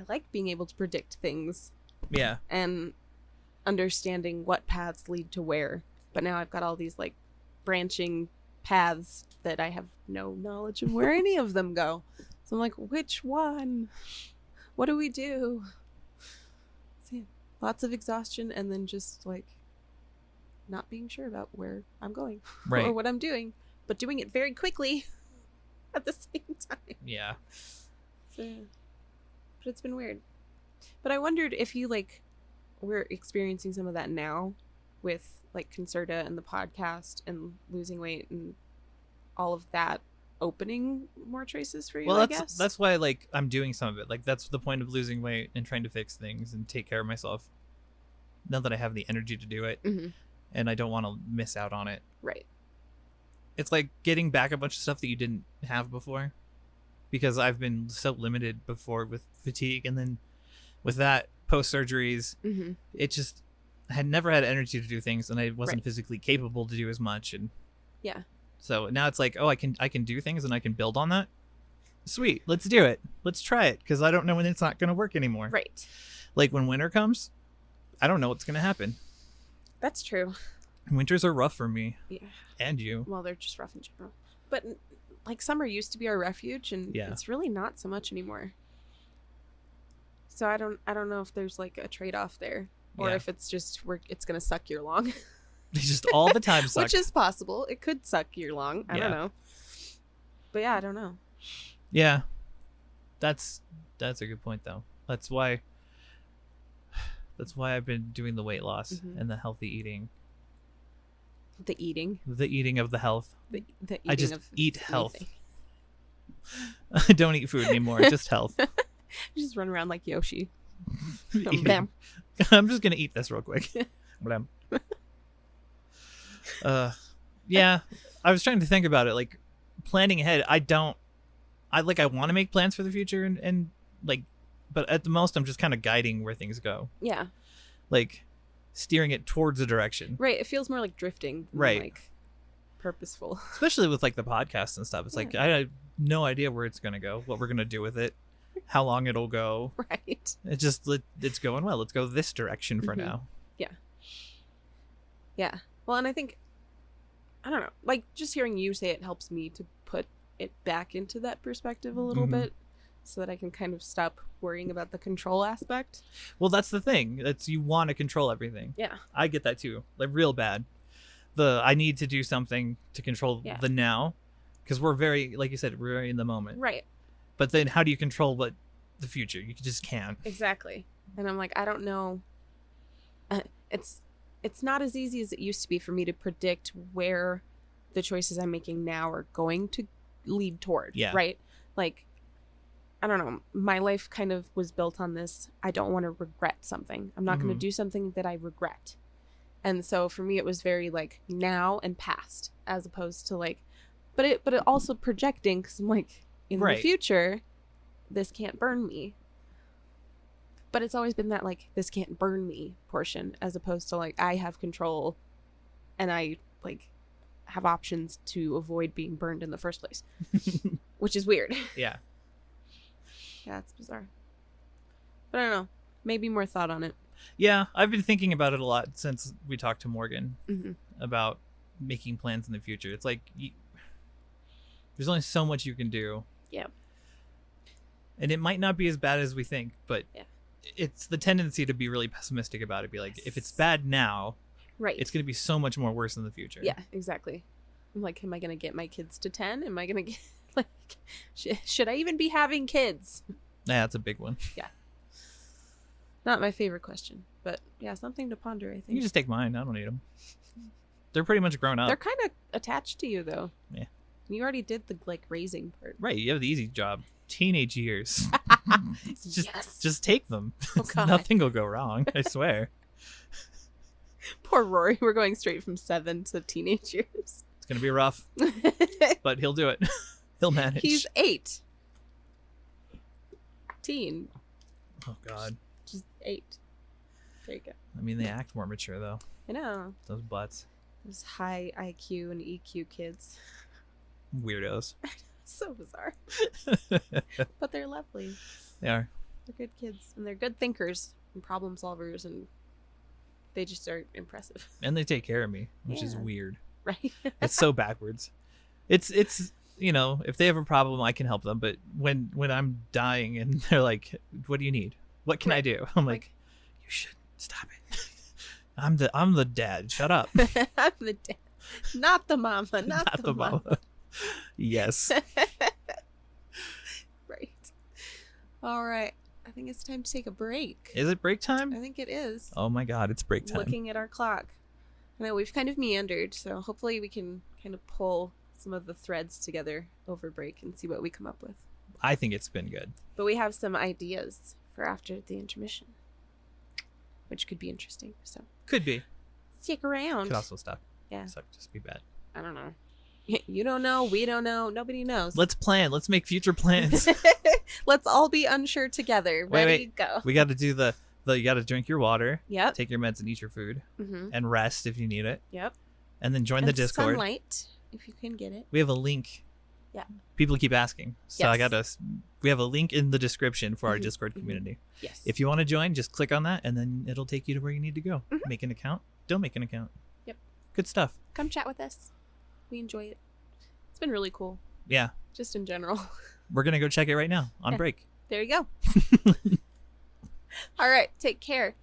like being able to predict things. Yeah. And understanding what paths lead to where. But now I've got all these like branching paths that I have no knowledge of where any of them go. So I'm like, which one? What do we do? So, yeah, lots of exhaustion and then just like not being sure about where I'm going or what I'm doing, but doing it very quickly at the same time. Yeah. So, but it's been weird. But I wondered if you like we're experiencing some of that now with like Concerta and the podcast and losing weight and all of that opening more choices for you. Well, I guess that's why like I'm doing some of it. Like that's the point of losing weight and trying to fix things and take care of myself. Now that I have the energy to do it, and I don't want to miss out on it. Right. It's like getting back a bunch of stuff that you didn't have before, because I've been so limited before with fatigue, and then with that post surgeries, it just I had never had energy to do things, and I wasn't physically capable to do as much, and so now it's like, oh, I can do things and I can build on that. Sweet, let's do it. Let's try it, because I don't know when it's not going to work anymore. Right. Like when winter comes, I don't know what's going to happen. That's true. Winters are rough for me. Yeah. And you. Well, they're just rough in general. But like summer used to be our refuge, and it's really not so much anymore. So I don't know if there's like a trade-off there. or Yeah. if it's just it's gonna suck year long. They just all the time suck. Which is possible. It could suck year long. I don't know. But yeah, I don't know. Yeah. That's a good point though. That's why I've been doing the weight loss and the healthy eating. The eating. The eating of the health. The eating I just of eat health. anything. I don't eat food anymore, just health. You just run around like Yoshi. Eating. Bam. I'm just gonna eat this real quick. Blam. Yeah. I was trying to think about it, like planning ahead. I want to make plans for the future and like, but at the most I'm just kind of guiding where things go. Yeah. Like steering it towards a direction. Right. It feels more like drifting than Right. like purposeful. Especially with like the podcast and stuff. It's like I have no idea where it's gonna go, what we're gonna do with it, how long it'll go. Right. It's going well. Let's go this direction for now. Yeah. Well, and I think, I don't know, like just hearing you say it helps me to put it back into that perspective a little bit so that I can kind of stop worrying about the control aspect. Well, that's the thing. That's you want to control everything. Yeah. I get that too. Like real bad. I need to do something to control the now because we're very, like you said, we're very in the moment. Right. But then how do you control the future? You just can't. Exactly. And I'm like, I don't know. It's not as easy as it used to be for me to predict where the choices I'm making now are going to lead toward. Yeah. Right? Like, I don't know. My life kind of was built on this. I don't want to regret something. I'm not going to do something that I regret. And so for me, it was very like now and past as opposed to like, but it also projecting because I'm like, in the future, this can't burn me. But it's always been that like this can't burn me portion as opposed to like I have control and I like have options to avoid being burned in the first place, which is weird. Yeah. Yeah, it's bizarre. But I don't know. Maybe more thought on it. Yeah, I've been thinking about it a lot since we talked to Morgan about making plans in the future. It's like there's only so much you can do. Yeah. And it might not be as bad as we think, but it's the tendency to be really pessimistic about it. Be like, if it's bad now, it's going to be so much more worse in the future. Yeah, exactly. I'm like, am I going to get my kids to 10? Am I going to get, like, should I even be having kids? Yeah, that's a big one. Yeah. Not my favorite question, but yeah, something to ponder, I think. You can just take mine. I don't need them. They're pretty much grown up. They're kind of attached to you, though. Yeah. You already did the, like, raising part. Right, you have the easy job. Teenage years. Just take them. Oh, God. Nothing will go wrong, I swear. Poor Rory. We're going straight from 7 to teenage years. It's going to be rough, but he'll do it. He'll manage. He's 8. Teen. Oh, God. Just 8. There you go. I mean, they act more mature, though. I know. Those butts. Those high IQ and EQ kids. Weirdos. So bizarre. But they're lovely. They are. They're good kids. And they're good thinkers and problem solvers. And they just are impressive. And they take care of me, which is weird. Right? It's so backwards. It's you know, if they have a problem, I can help them. But when I'm dying and they're like, what do you need? What can I do? I'm like, you should stop it. I'm the dad. Shut up. I'm the dad. Not the mama. Not the mama. Yes. Right. All right. I think it's time to take a break. Is it break time? I think it is. Oh my God, it's break time. Looking at our clock. I know we've kind of meandered, so hopefully we can kind of pull some of the threads together over break and see what we come up with. I think it's been good. But we have some ideas for after the intermission, which could be interesting. So could be. Stick around. Could also stop. Yeah. Just be bad. I don't know. You don't know. We don't know. Nobody knows. Let's plan. Let's make future plans. Let's all be unsure together. Ready, go. We got to do the you got to drink your water. Yep. Take your meds and eat your food. Mm-hmm. And rest if you need it. Yep. And then join the Discord. Sunlight, if you can get it. We have a link. Yeah. People keep asking. So yes. We have a link in the description for our Discord community. Yes. If you want to join, just click on that and then it'll take you to where you need to go. Mm-hmm. Make an account. Don't make an account. Yep. Good stuff. Come chat with us. We enjoy it. It's been really cool. Yeah. Just in general. We're going to go check it right now on break. There you go. All right. Take care.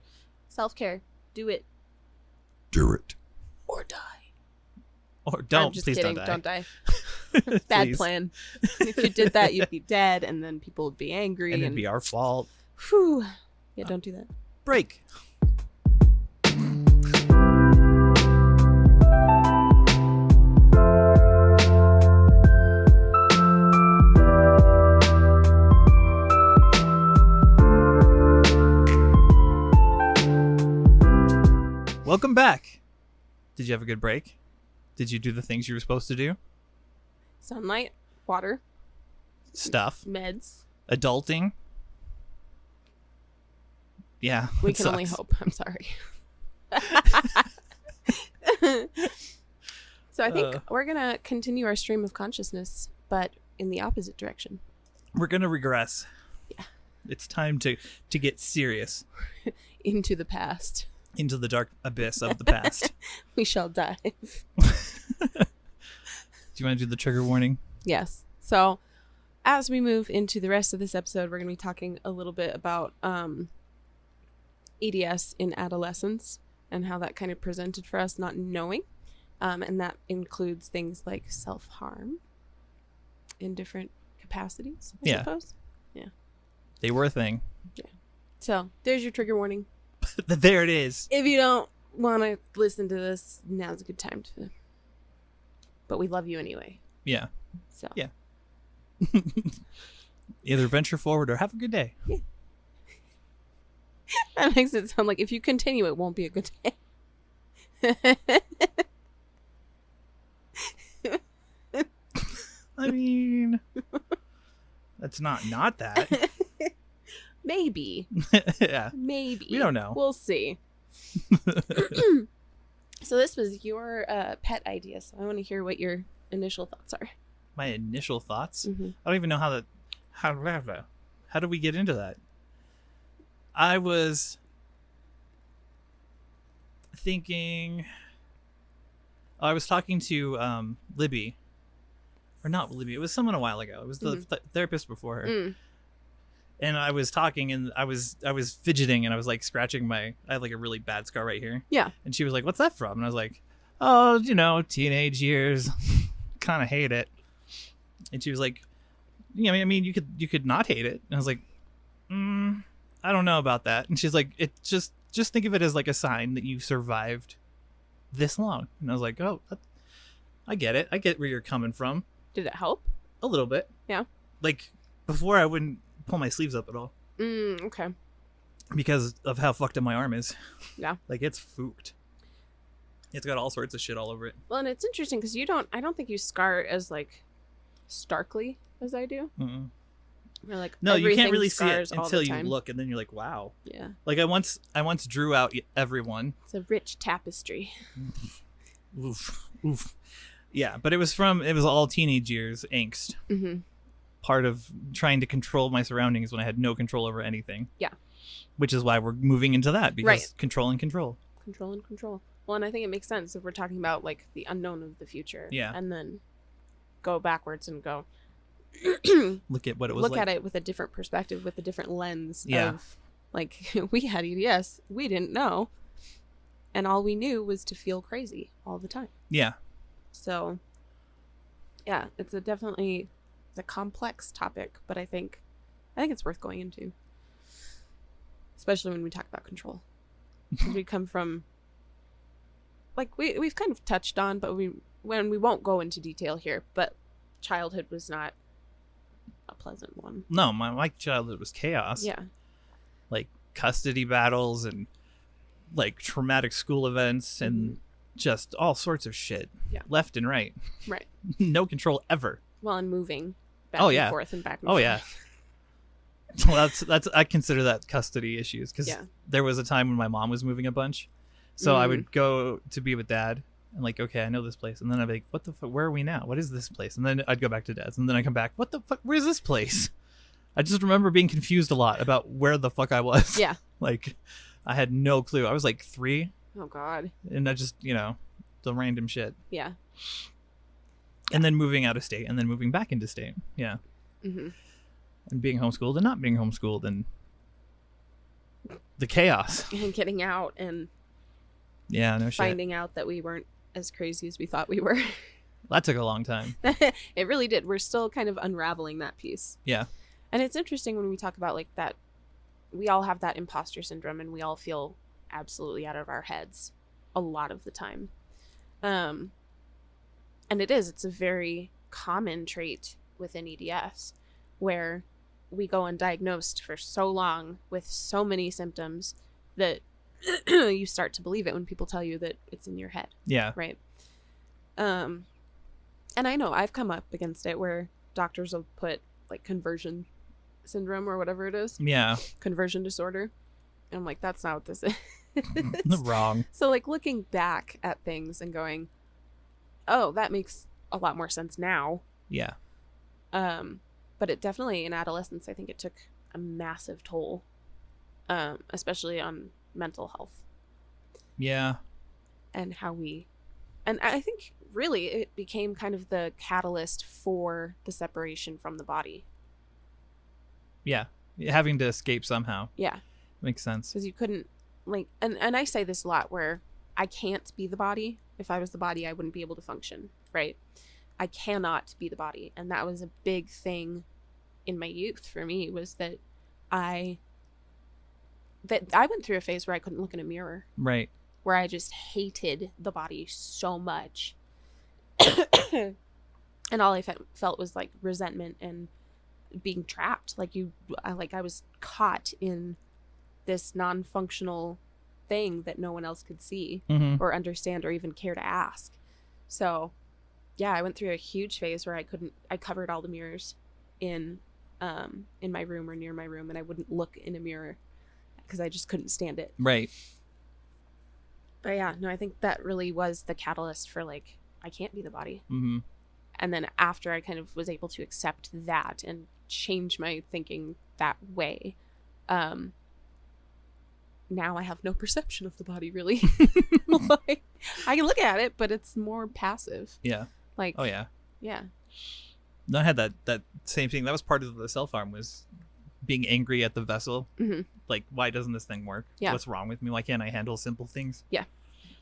Self-care. Do it. Do it. Or die. Or don't. I'm just Please kidding. don't die. Bad Please. plan. If you did that, you'd be dead, and then people would be angry. And it'd be our fault. Whew. Yeah, don't do that. Break. Welcome back. Did you have a good break? Did you do the things you were supposed to do? Sunlight, water, Stuff. meds. Adulting. Yeah. We it can only sucks. hope. I'm sorry. So I think we're going to continue our stream of consciousness, but in the opposite direction. We're going to regress. Yeah. It's time to get serious. Into the past. Into the dark abyss of the past. We shall dive. Do you want to do the trigger warning? Yes. So as we move into the rest of this episode, we're going to be talking a little bit about EDS in adolescence and how that kind of presented for us not knowing. And that includes things like self-harm in different capacities, I suppose. Yeah. They were a thing. Yeah. So there's your trigger warning. There it is. If you don't want to listen to this, now's a good time to. But we love you anyway. Yeah. So. Yeah. Either venture forward or have a good day. Yeah. That makes it sound like if you continue, it won't be a good day. I mean, that's not that. Maybe. Yeah. Maybe. We don't know. We'll see. So this was your pet idea, so I want to hear what your initial thoughts are. My initial thoughts? Mm-hmm. I don't even know how do we get into that? I was thinking, I was talking to Libby, or not Libby, it was someone a while ago. It was the therapist before her. Mm. And I was talking and I was fidgeting and I was like scratching I had like a really bad scar right here. Yeah. And she was like, "What's that from?" And I was like, "Oh, teenage years, kind of hate it." And she was like, "Yeah, I mean, you could not hate it." And I was like, "I don't know about that." And she's like, "It just think of it as like a sign that you survived this long." And I was like, "Oh, I get it. I get where you're coming from." Did it help? A little bit. Yeah. Like before, I wouldn't pull my sleeves up at all. Okay. Because of how fucked up my arm is. Yeah. Like it's fooked. It's got all sorts of shit all over it. Well, and it's interesting because I don't think you scar as like starkly as I do. Mm-mm. Or like No, you can't really see scars it all until the you time. look, and then you're like, wow. Yeah. Like I once drew out everyone. It's a rich tapestry. Oof. Yeah, but it was all teenage years angst. Mm-hmm. Part of trying to control my surroundings when I had no control over anything. Yeah. Which is why we're moving into that, because Right. Control and control. Control and control. Well, and I think it makes sense if we're talking about like the unknown of the future. Yeah. And then go backwards and go Look at what it was look like. at it with a different perspective, with a different lens Yeah. of like we had EDS, we didn't know. And all we knew was to feel crazy all the time. Yeah. So yeah, it's a complex topic, but I think it's worth going into. Especially when we talk about control. 'Cause we come from like we've kind of touched on, but we won't go into detail here, but childhood was not a pleasant one. No, my childhood was chaos. Yeah. Like custody battles and like traumatic school events and just all sorts of shit. Yeah. Left and right. Right. No control ever. Well, and moving back Oh, and yeah. forth and back and Oh forth. yeah. Well, that's I consider that custody issues because Yeah. there was a time when my mom was moving a bunch, so I would go to be with dad and like, okay, I know this place, and then I'd be like, what the fuck? Where are we now? What is this place? And then I'd go back to dad's, and then I come back, what the fuck? Where's this place? I just remember being confused a lot about where the fuck I was. Yeah. Like, I had no clue. I was like 3, Oh God. and I just the random shit, Yeah. and then moving out of state, and then moving back into state. Yeah. Mm-hmm. And being homeschooled and not being homeschooled, and The chaos. and getting out and Yeah, no shit. finding out that we weren't as crazy as we thought we were. That took a long time. It really did. We're still kind of unraveling that piece. Yeah. And it's interesting when we talk about like that, we all have that imposter syndrome and we all feel absolutely out of our heads a lot of the time. And it's a very common trait within EDS where we go undiagnosed for so long with so many symptoms that you start to believe it when people tell you that it's in your head. Yeah. Right. And I know I've come up against it where doctors will put like conversion syndrome or whatever it is. Yeah. Conversion disorder. And I'm like, that's not what this is. Wrong. So like looking back at things and going, oh, that makes a lot more sense now. Yeah. But it definitely in adolescence, I think it took a massive toll, especially on mental health. Yeah. And and I think really it became kind of the catalyst for the separation from the body. Yeah. Having to escape somehow. Yeah. Makes sense. Because you couldn't like, and I say this a lot where I can't be the body. If I was the body, I wouldn't be able to function. Right. I cannot be the body. And that was a big thing in my youth for me, was that I went through a phase where I couldn't look in a mirror. Right. Where I just hated the body so much. And all I felt was like resentment and being trapped. I was caught in this non-functional thing that no one else could see or understand or even care to ask. So yeah, I went through a huge phase where I covered all the mirrors in my room or near my room, and I wouldn't look in a mirror because I just couldn't stand it. Right. But yeah, no, I think that really was the catalyst for like, I can't be the body. Mm-hmm. And then after I kind of was able to accept that and change my thinking that way, now I have no perception of the body really. Like, I can look at it, but it's more passive. Yeah. Like, oh yeah. Yeah. No, I had that same thing. That was part of the self-harm, was being angry at the vessel. Mm-hmm. Like, why doesn't this thing work? Yeah. What's wrong with me? Why can't I handle simple things? Yeah.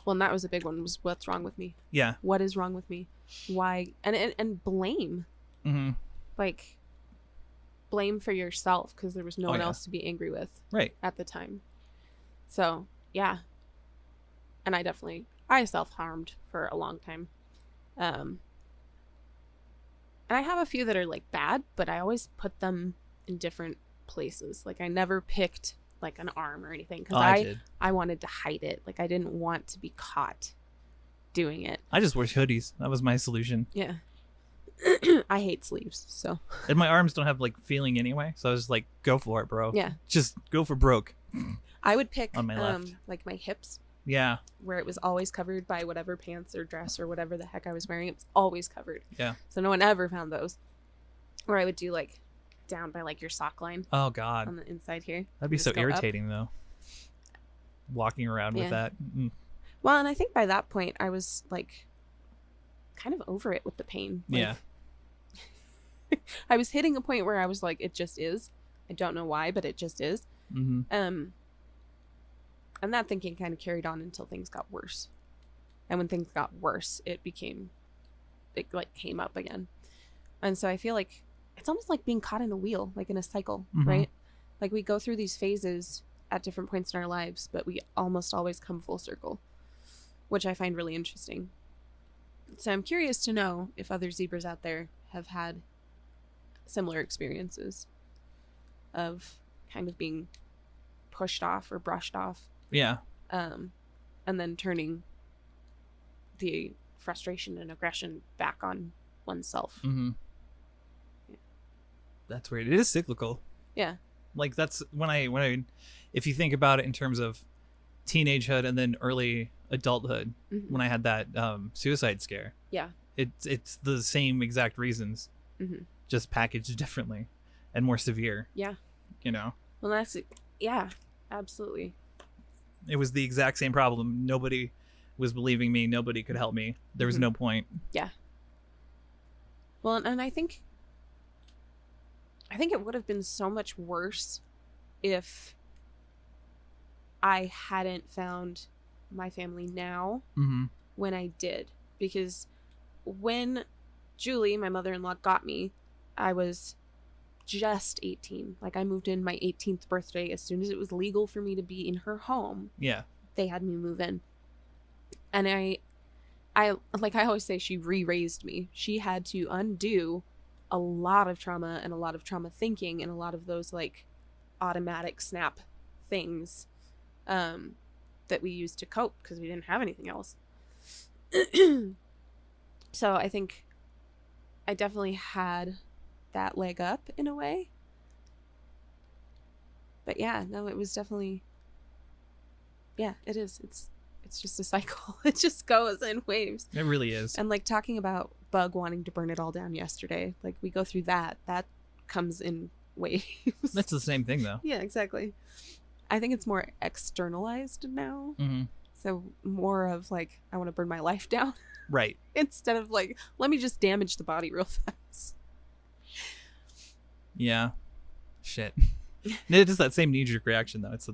Well, and that was a big one, was what's wrong with me? Yeah. What is wrong with me? Why? And blame. Mm-hmm. Like, blame for yourself because there was no one yeah. else to be angry with. Right. At the time. So, yeah. And I self-harmed for a long time. And I have a few that are like bad, but I always put them in different places. Like I never picked like an arm or anything because I wanted to hide it. Like I didn't want to be caught doing it. I just wore hoodies. That was my solution. Yeah. I hate sleeves, so. And my arms don't have like feeling anyway, so I was like, go for it, bro. Yeah. Just go for broke. I would pick on my left. like my hips. Yeah. Where it was always covered by whatever pants or dress or whatever the heck I was wearing. It was always covered. Yeah. So no one ever found those. Or I would do like down by like your sock line. Oh God. On the inside here. That'd be so irritating though. Walking around with that. Mm. Well, and I think by that point I was like kind of over it with the pain. Like, yeah. I was hitting a point where I was like, it just is. I don't know why, but it just is. Mm-hmm. And that thinking kind of carried on until things got worse. And when things got worse, it like came up again. And so I feel like it's almost like being caught in a wheel, like in a cycle, right? Like we go through these phases at different points in our lives, but we almost always come full circle, which I find really interesting. So I'm curious to know if other zebras out there have had similar experiences of kind of being pushed off or brushed off. Yeah. And then turning the frustration and aggression back on oneself. Mm-hmm. Yeah. That's weird. It is cyclical. Yeah. Like that's when I if you think about it in terms of teenagehood and then early adulthood, when I had that suicide scare. Yeah. It's the same exact reasons, just packaged differently and more severe. Yeah. You know? Well, that's, yeah, absolutely. It was the exact same problem. Nobody was believing me. Nobody could help me. There was no point. Yeah. Well, and I think it would have been so much worse if I hadn't found my family now when I did. Because when Julie, my mother-in-law, got me, I was just 18. Like, I moved in my 18th birthday. As soon as it was legal for me to be in her home, they had me move in. And I like I always say, she re-raised me. She had to undo a lot of trauma and a lot of trauma thinking and a lot of those like automatic snap things that we used to cope because we didn't have anything else. So I think I definitely had that leg up in a way. But yeah, no, it was definitely, yeah, it is. It's just a cycle. It just goes in waves. It really is. And like talking about Bug wanting to burn it all down yesterday, like we go through that comes in waves. That's the same thing though. Yeah, exactly. I think it's more externalized now. Mm-hmm. So more of like, I want to burn my life down. Right. Instead of like, let me just damage the body real fast. Yeah. Shit. It is that same knee-jerk reaction though. It's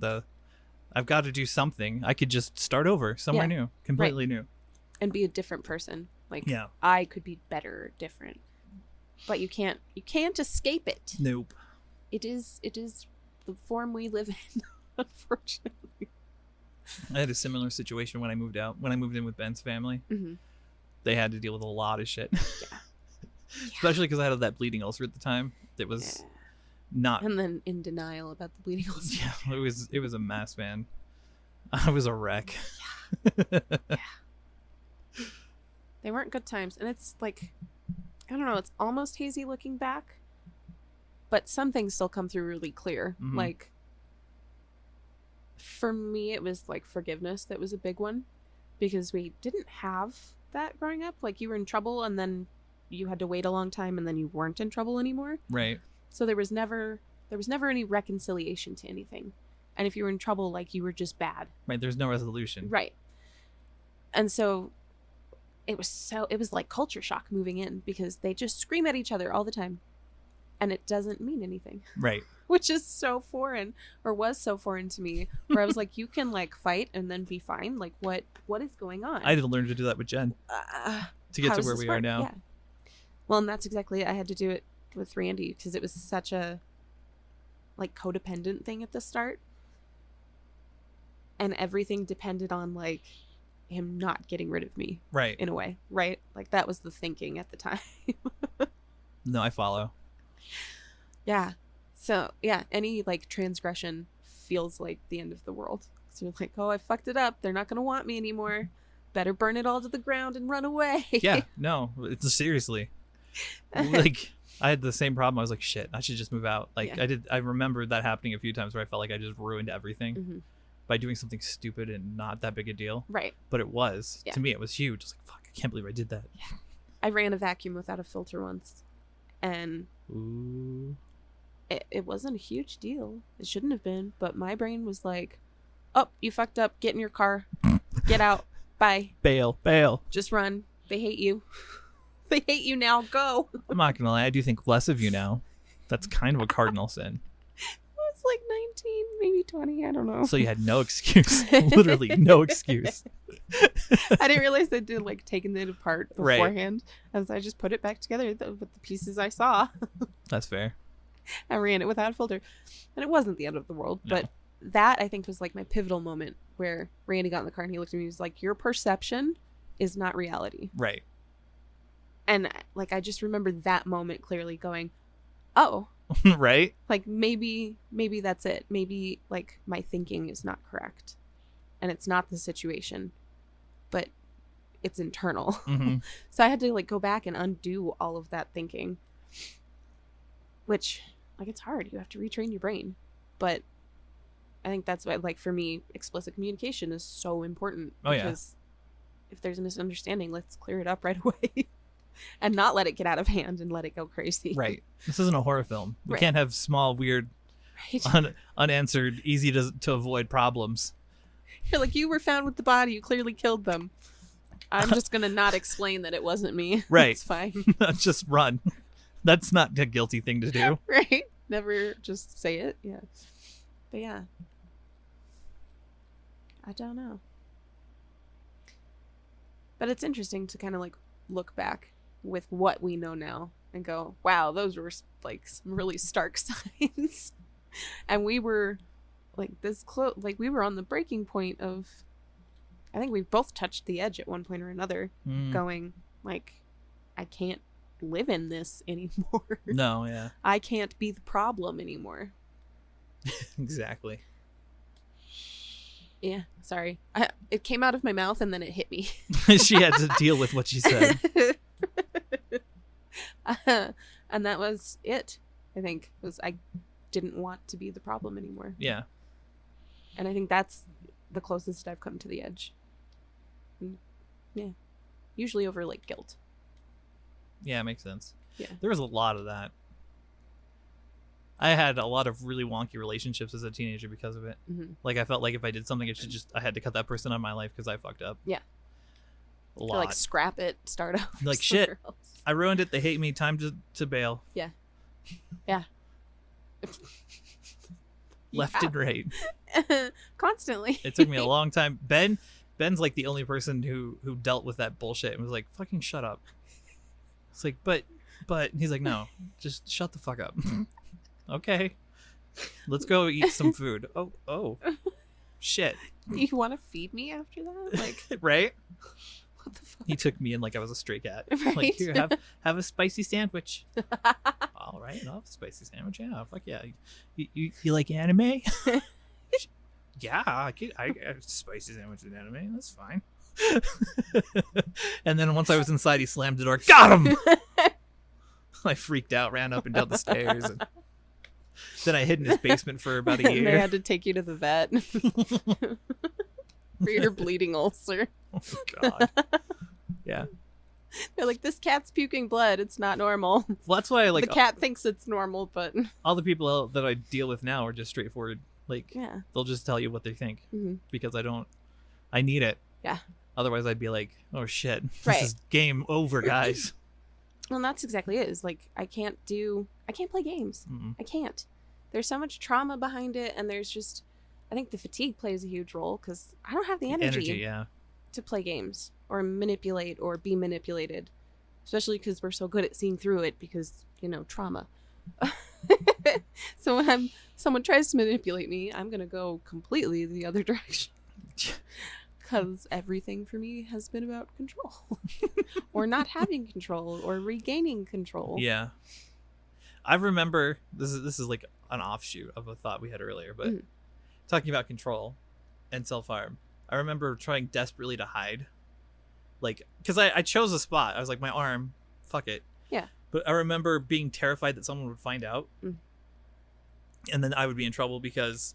I've got to do something. I could just start over somewhere new, completely new, and be a different person. Like, yeah, I could be better, different, but you can't escape it. Nope. It is the form we live in, unfortunately. I had a similar situation when I moved in with Ben's family. Mm-hmm. They had to deal with a lot of shit. Yeah. Especially because I had that bleeding ulcer at the time. It was not. And then in denial about the bleeding ulcer. Yeah, it was a mess, man. I was a wreck. Yeah. They weren't good times. And it's like, I don't know, it's almost hazy looking back. But some things still come through really clear. Mm-hmm. Like, for me, it was like forgiveness that was a big one. Because we didn't have that growing up. Like, you were in trouble and then you had to wait a long time and then you weren't in trouble anymore. Right. So there was never any reconciliation to anything. And if you were in trouble, like, you were just bad. Right, there's no resolution. Right. And so it was like culture shock moving in because they just scream at each other all the time. And it doesn't mean anything. Right. Which is so foreign, or was so foreign to me, where I was like, you can like fight and then be fine. Like, what is going on? I had to learn to do that with Jen to get to where we are now. Yeah. Well, and that's exactly it. I had to do it with Randy because it was such a like codependent thing at the start. And everything depended on like him not getting rid of me. Right. In a way. Right? Like that was the thinking at the time. No, I follow. Yeah. So yeah, any like transgression feels like the end of the world. So you're like, oh, I fucked it up. They're not going to want me anymore. Better burn it all to the ground and run away. Yeah, no, it's seriously. Like, I had the same problem. I was like, shit, I should just move out. Like, yeah. I remember that happening a few times where I felt like I just ruined everything by doing something stupid and not that big a deal. Right. But it was. Yeah. To me, it was huge. I was like, fuck, I can't believe I did that. Yeah. I ran a vacuum without a filter once. And ooh. It wasn't a huge deal. It shouldn't have been. But my brain was like, oh, you fucked up. Get in your car. Get out. Bye. Bail. Just run. They hate you. They hate you now. Go. I'm not gonna lie. I do think less of you now. That's kind of a cardinal sin. I was like 19, maybe 20. I don't know. So you had no excuse. Literally no excuse. I didn't realize they did like taking it apart beforehand. Right. As I just put it back together with the pieces I saw. That's fair. I ran it without a filter. And it wasn't the end of the world. No. But that, I think, was like my pivotal moment where Randy got in the car and he looked at me and he was like, your perception is not reality. Right. And like, I just remember that moment clearly going, oh. Right. Like, maybe that's it. Maybe like my thinking is not correct. And it's not the situation, but it's internal. Mm-hmm. So I had to like go back and undo all of that thinking, which like, it's hard. You have to retrain your brain. But I think that's why, like, for me, explicit communication is so important. Oh, because if there's a misunderstanding, let's clear it up right away and not let it get out of hand and let it go crazy. Right. This isn't a horror film. We right. can't have small, weird, unanswered, easy to avoid problems. You're like, you were found with the body. You clearly killed them. I'm just going to not explain that it wasn't me. Right. It's fine. Just run. That's not a guilty thing to do. Right. Never just say it. Yeah. But yeah. I don't know. But it's interesting to kind of like look back with what we know now and go, wow, those were like some really stark signs. And we were like this close, like we were on the breaking point of, I think we both touched the edge at one point or another, going like, I can't live in this anymore. No, yeah. I can't be the problem anymore. Exactly. Yeah, sorry. It came out of my mouth and then it hit me. She had to deal with what she said. And that was it, I think, was I didn't want to be the problem anymore. Yeah. And I think that's the closest I've come to the edge. Yeah. Usually over like guilt. Yeah, it makes sense. Yeah. There was a lot of that. I had a lot of really wonky relationships as a teenager because of it. Mm-hmm. Like I felt like if I did something, I had to cut that person out of my life because I fucked up. Yeah. A lot. To like scrap it, start over. Like shit. Else. I ruined it. They hate me. Time to bail. Yeah. Yeah. Left and right. Constantly. It took me a long time. Ben's like the only person who dealt with that bullshit and was like, fucking shut up. It's like, but he's like, no, just shut the fuck up. Okay, let's go eat some food. Oh, shit. You want to feed me after that? Like, right? What the fuck? He took me in like I was a stray cat. Right? Like, here, have a spicy sandwich. All right, I'll have a spicy sandwich. Yeah, fuck yeah. You like anime? Yeah, I spicy sandwich and anime. That's fine. And then once I was inside, he slammed the door. Got him! I freaked out, ran up and down the stairs, and then I hid in his basement for about a year. And they had to take you to the vet for your bleeding ulcer. Oh God. Yeah. They're like, this cat's puking blood. It's not normal. Well, that's why I like the cat thinks it's normal, but all the people that I deal with now are just straightforward. Like, yeah, they'll just tell you what they think because I need it. Yeah. Otherwise, I'd be like, oh shit, right. This is game over, guys. Well, that's exactly it. Is like I can't play games. Mm-mm. I can't. There's so much trauma behind it, and there's just, I think the fatigue plays a huge role because I don't have the energy to play games or manipulate or be manipulated, especially because we're so good at seeing through it because, trauma. So when someone tries to manipulate me, I'm gonna go completely the other direction. Because everything for me has been about control. Or not having control or regaining control. Yeah. I remember, this is like an offshoot of a thought we had earlier, but talking about control and self-harm, I remember trying desperately to hide. Like, because I chose a spot. I was like, my arm, fuck it. Yeah. But I remember being terrified that someone would find out. And then I would be in trouble because...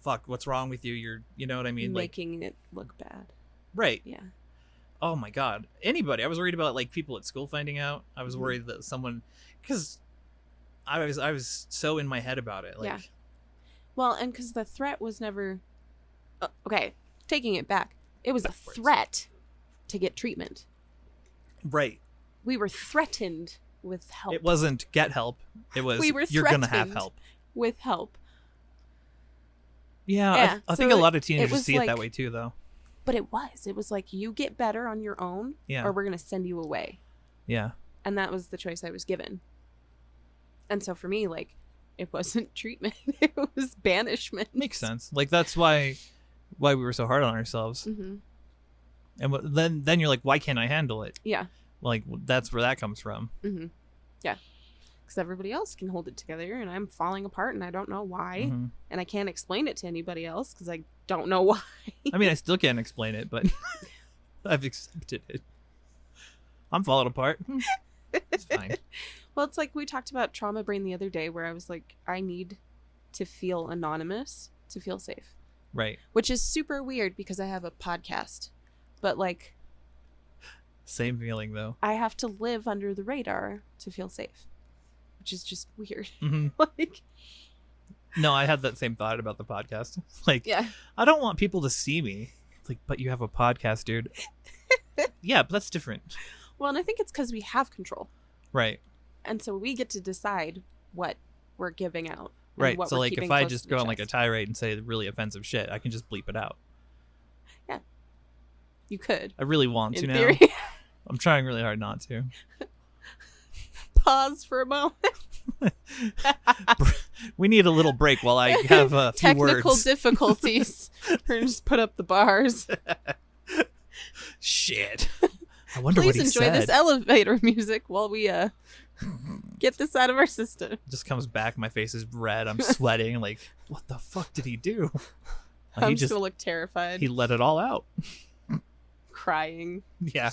fuck, what's wrong with you? You know what I mean? Making it look bad. Right. Yeah. Oh my God. Anybody. I was worried about like people at school finding out. I was worried that someone, because I was so in my head about it. Like, yeah. Well, and because the threat was never, okay, taking it back. It was backwards. A threat to get treatment. Right. We were threatened with help. It wasn't get help. It was, you're going to have help. With help. Yeah, I think a lot of teenagers see it that way too, though. But it was like, you get better on your own, or we're going to send you away. Yeah. And that was the choice I was given. And so for me, like, it wasn't treatment. It was banishment. Makes sense. Like, that's why we were so hard on ourselves. Mm-hmm. And then you're like, why can't I handle it? Yeah. Like, that's where that comes from. Mm-hmm. Yeah. Because everybody else can hold it together and I'm falling apart and I don't know why. Mm-hmm. And I can't explain it to anybody else because I don't know why. I mean, I still can't explain it, but I've accepted it. I'm falling apart. It's fine. Well, it's like we talked about trauma brain the other day where I was like, I need to feel anonymous to feel safe. Right. Which is super weird because I have a podcast. But like... Same feeling, though. I have to live under the radar to feel safe. Which is just weird. Mm-hmm. Like, no, I had that same thought about the podcast. Like, yeah. I don't want people to see me. It's like, but you have a podcast, dude. Yeah, but that's different. Well, and I think it's because we have control. Right. And so we get to decide what we're giving out. Right. So, like, if I just go on like a tirade and say really offensive shit, I can just bleep it out. You could. I really want to In now. theory. I'm trying really hard not to. Pause for a moment. We need a little break while I have a few Technical words. difficulties. We're gonna just put up the bars. Shit. I wonder Please what he enjoy said. this elevator music while we get this out of our system. Just comes back. My face is red. I'm sweating. Like, what the fuck did he do? Like, I'm just gonna look terrified. He let it all out. Crying. Yeah.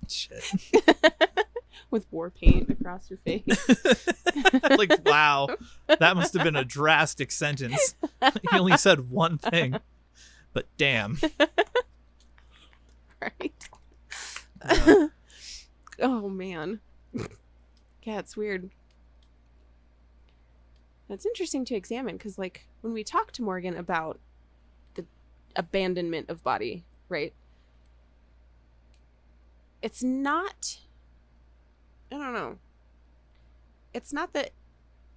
Shit. With war paint across your face. Like, wow. That must have been a drastic sentence. He only said one thing. But damn. Right. Yeah. Oh man. Yeah, it's weird. That's interesting to examine because, like, when we talk to Morgan about the abandonment of body, right? It's not, I don't know. It's not that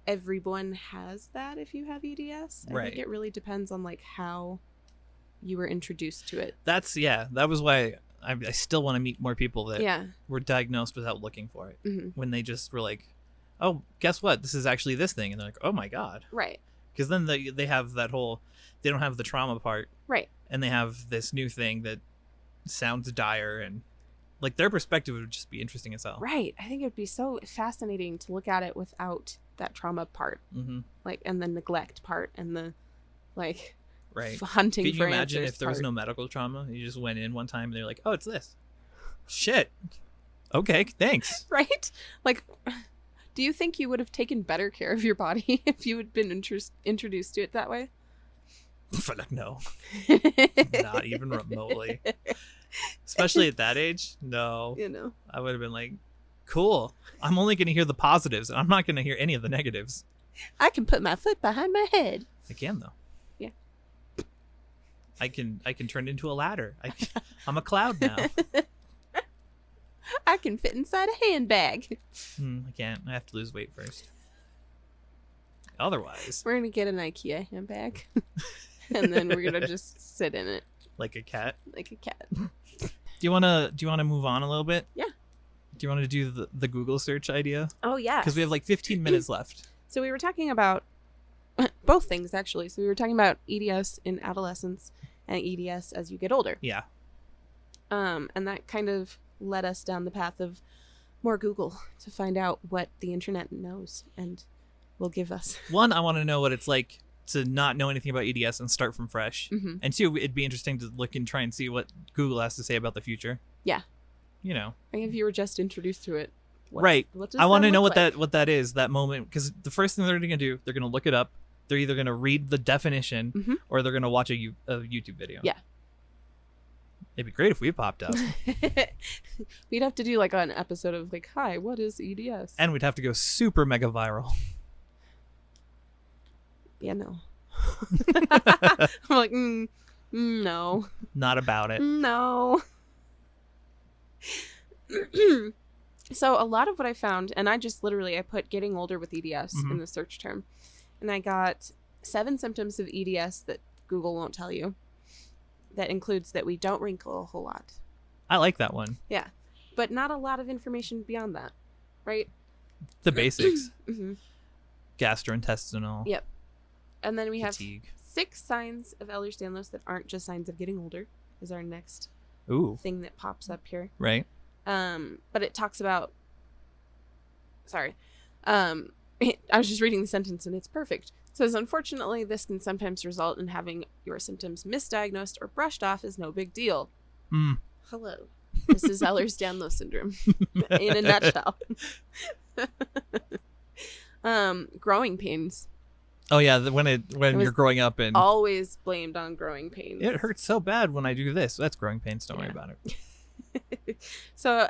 everyone has that if you have EDS. I think it really depends on, like, how you were introduced to it. That was why I still want to meet more people that were diagnosed without looking for it. Mm-hmm. When they just were like, oh, guess what? This is actually this thing. And they're like, oh my God. Right. Because then they have that whole, they don't have the trauma part. Right. And they have this new thing that sounds dire, and like their perspective would just be interesting as hell. Right. I think it would be so fascinating to look at it without that trauma part. Mm-hmm. Like, and the neglect part and the, like, right. Hunting Could you for imagine answers if there was part. no medical trauma? You just went in one time and they're like, oh, it's this. Shit. Okay, thanks. Right? Like, do you think you would have taken better care of your body if you had been introduced to it that way? No. Not even remotely. Especially at that age? No. You know. I would have been like, cool. I'm only going to hear the positives, and I'm not going to hear any of the negatives. I can put my foot behind my head. I can, though. Yeah. I can turn into a ladder. I'm a cloud now. I can fit inside a handbag. I can't. I have to lose weight first. Otherwise. We're going to get an IKEA handbag. And then we're going to just sit in it. Like a cat? Like a cat. Do you want to move on a little bit? Yeah. Do you want to do the Google search idea? Oh, yeah. Because we have like 15 minutes left. So we were talking about both things, actually. So we were talking about EDS in adolescence and EDS as you get older. Yeah. And that kind of led us down the path of more Google to find out what the internet knows and will give us. One, I want to know what it's like to not know anything about EDS and start from fresh. Mm-hmm. And two, it'd be interesting to look and try and see what Google has to say about the future. Yeah. You know. I think if you were just introduced to it. Right. What does I want to know look like? what that is, that moment, because the first thing they're going to do, they're going to look it up. They're either going to read the definition Mm-hmm. or they're going to watch a YouTube video. Yeah. It'd be great if we popped up. We'd have to do like an episode of like, hi, what is EDS? And we'd have to go super mega viral. Yeah, no. I'm like, no. Not about it. No. So a lot of what I found, and I just literally, I put getting older with EDS in the search term. And I got 7 symptoms of EDS that Google won't tell you. That includes that we don't wrinkle a whole lot. I like that one. Yeah. But not a lot of information beyond that. Right? The basics. Mm-hmm. Gastrointestinal. Yep. And then we fatigue. have 6 signs of Ehlers-Danlos that aren't just signs of getting older, is our next thing that pops up here. Right. But it talks about, I was just reading the sentence and it's perfect. It says, unfortunately, this can sometimes result in having your symptoms misdiagnosed or brushed off as no big deal. Hello. This is Ehlers-Danlos syndrome in a nutshell. Growing pains. Oh yeah, when you're growing up and always blamed on growing pains. It hurts so bad when I do this. That's growing pains. Don't worry about it. So,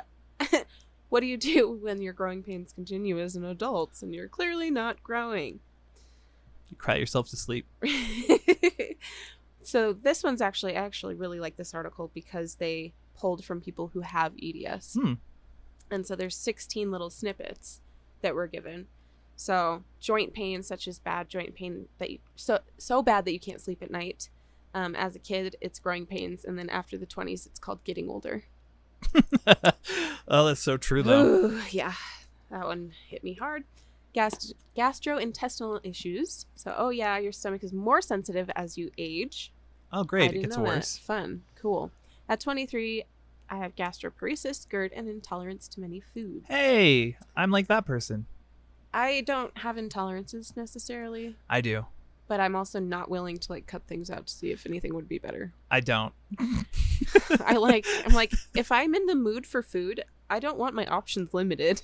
what do you do when your growing pains continue as an adult and you're clearly not growing? You cry yourself to sleep. So this one's I actually really like this article because they pulled from people who have EDS. And so there's 16 little snippets that were given. So joint pain, such as bad joint pain that so bad that you can't sleep at night. As a kid, it's growing pains, and then after the 20s, it's called getting older. Oh, that's so true, though. Ooh, yeah, that one hit me hard. Gastrointestinal issues. So, oh yeah, your stomach is more sensitive as you age. Oh, great. I It gets didn't know worse. that. Fun. Cool. At 23, I have gastroparesis, GERD, and intolerance to many foods. Hey, I'm like that person. I don't have intolerances necessarily, I do. but I'm also not willing to like cut things out to see if anything would be better. I don't. I'm like, if I'm in the mood for food, I don't want my options limited.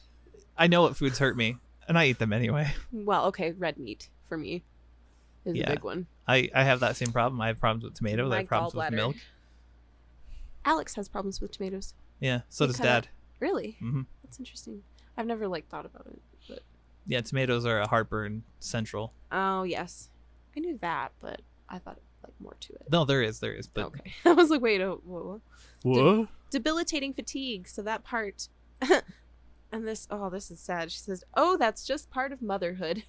I know what foods hurt me, and I eat them anyway. Well, okay, red meat for me is Yeah. a big one. I have that same problem. I have problems with tomatoes. I My have problems with gallbladder. milk. Alex has problems with tomatoes. Yeah, so He does kinda- Dad. Really? Hmm. That's interesting. I've never like thought about it, but Yeah, tomatoes are a heartburn central. oh yes, I knew that, but I thought like more to it. No, there is, but Okay, I was like, wait, whoa. what? Debilitating fatigue. So that part, and this is sad. She says, "Oh, that's just part of motherhood."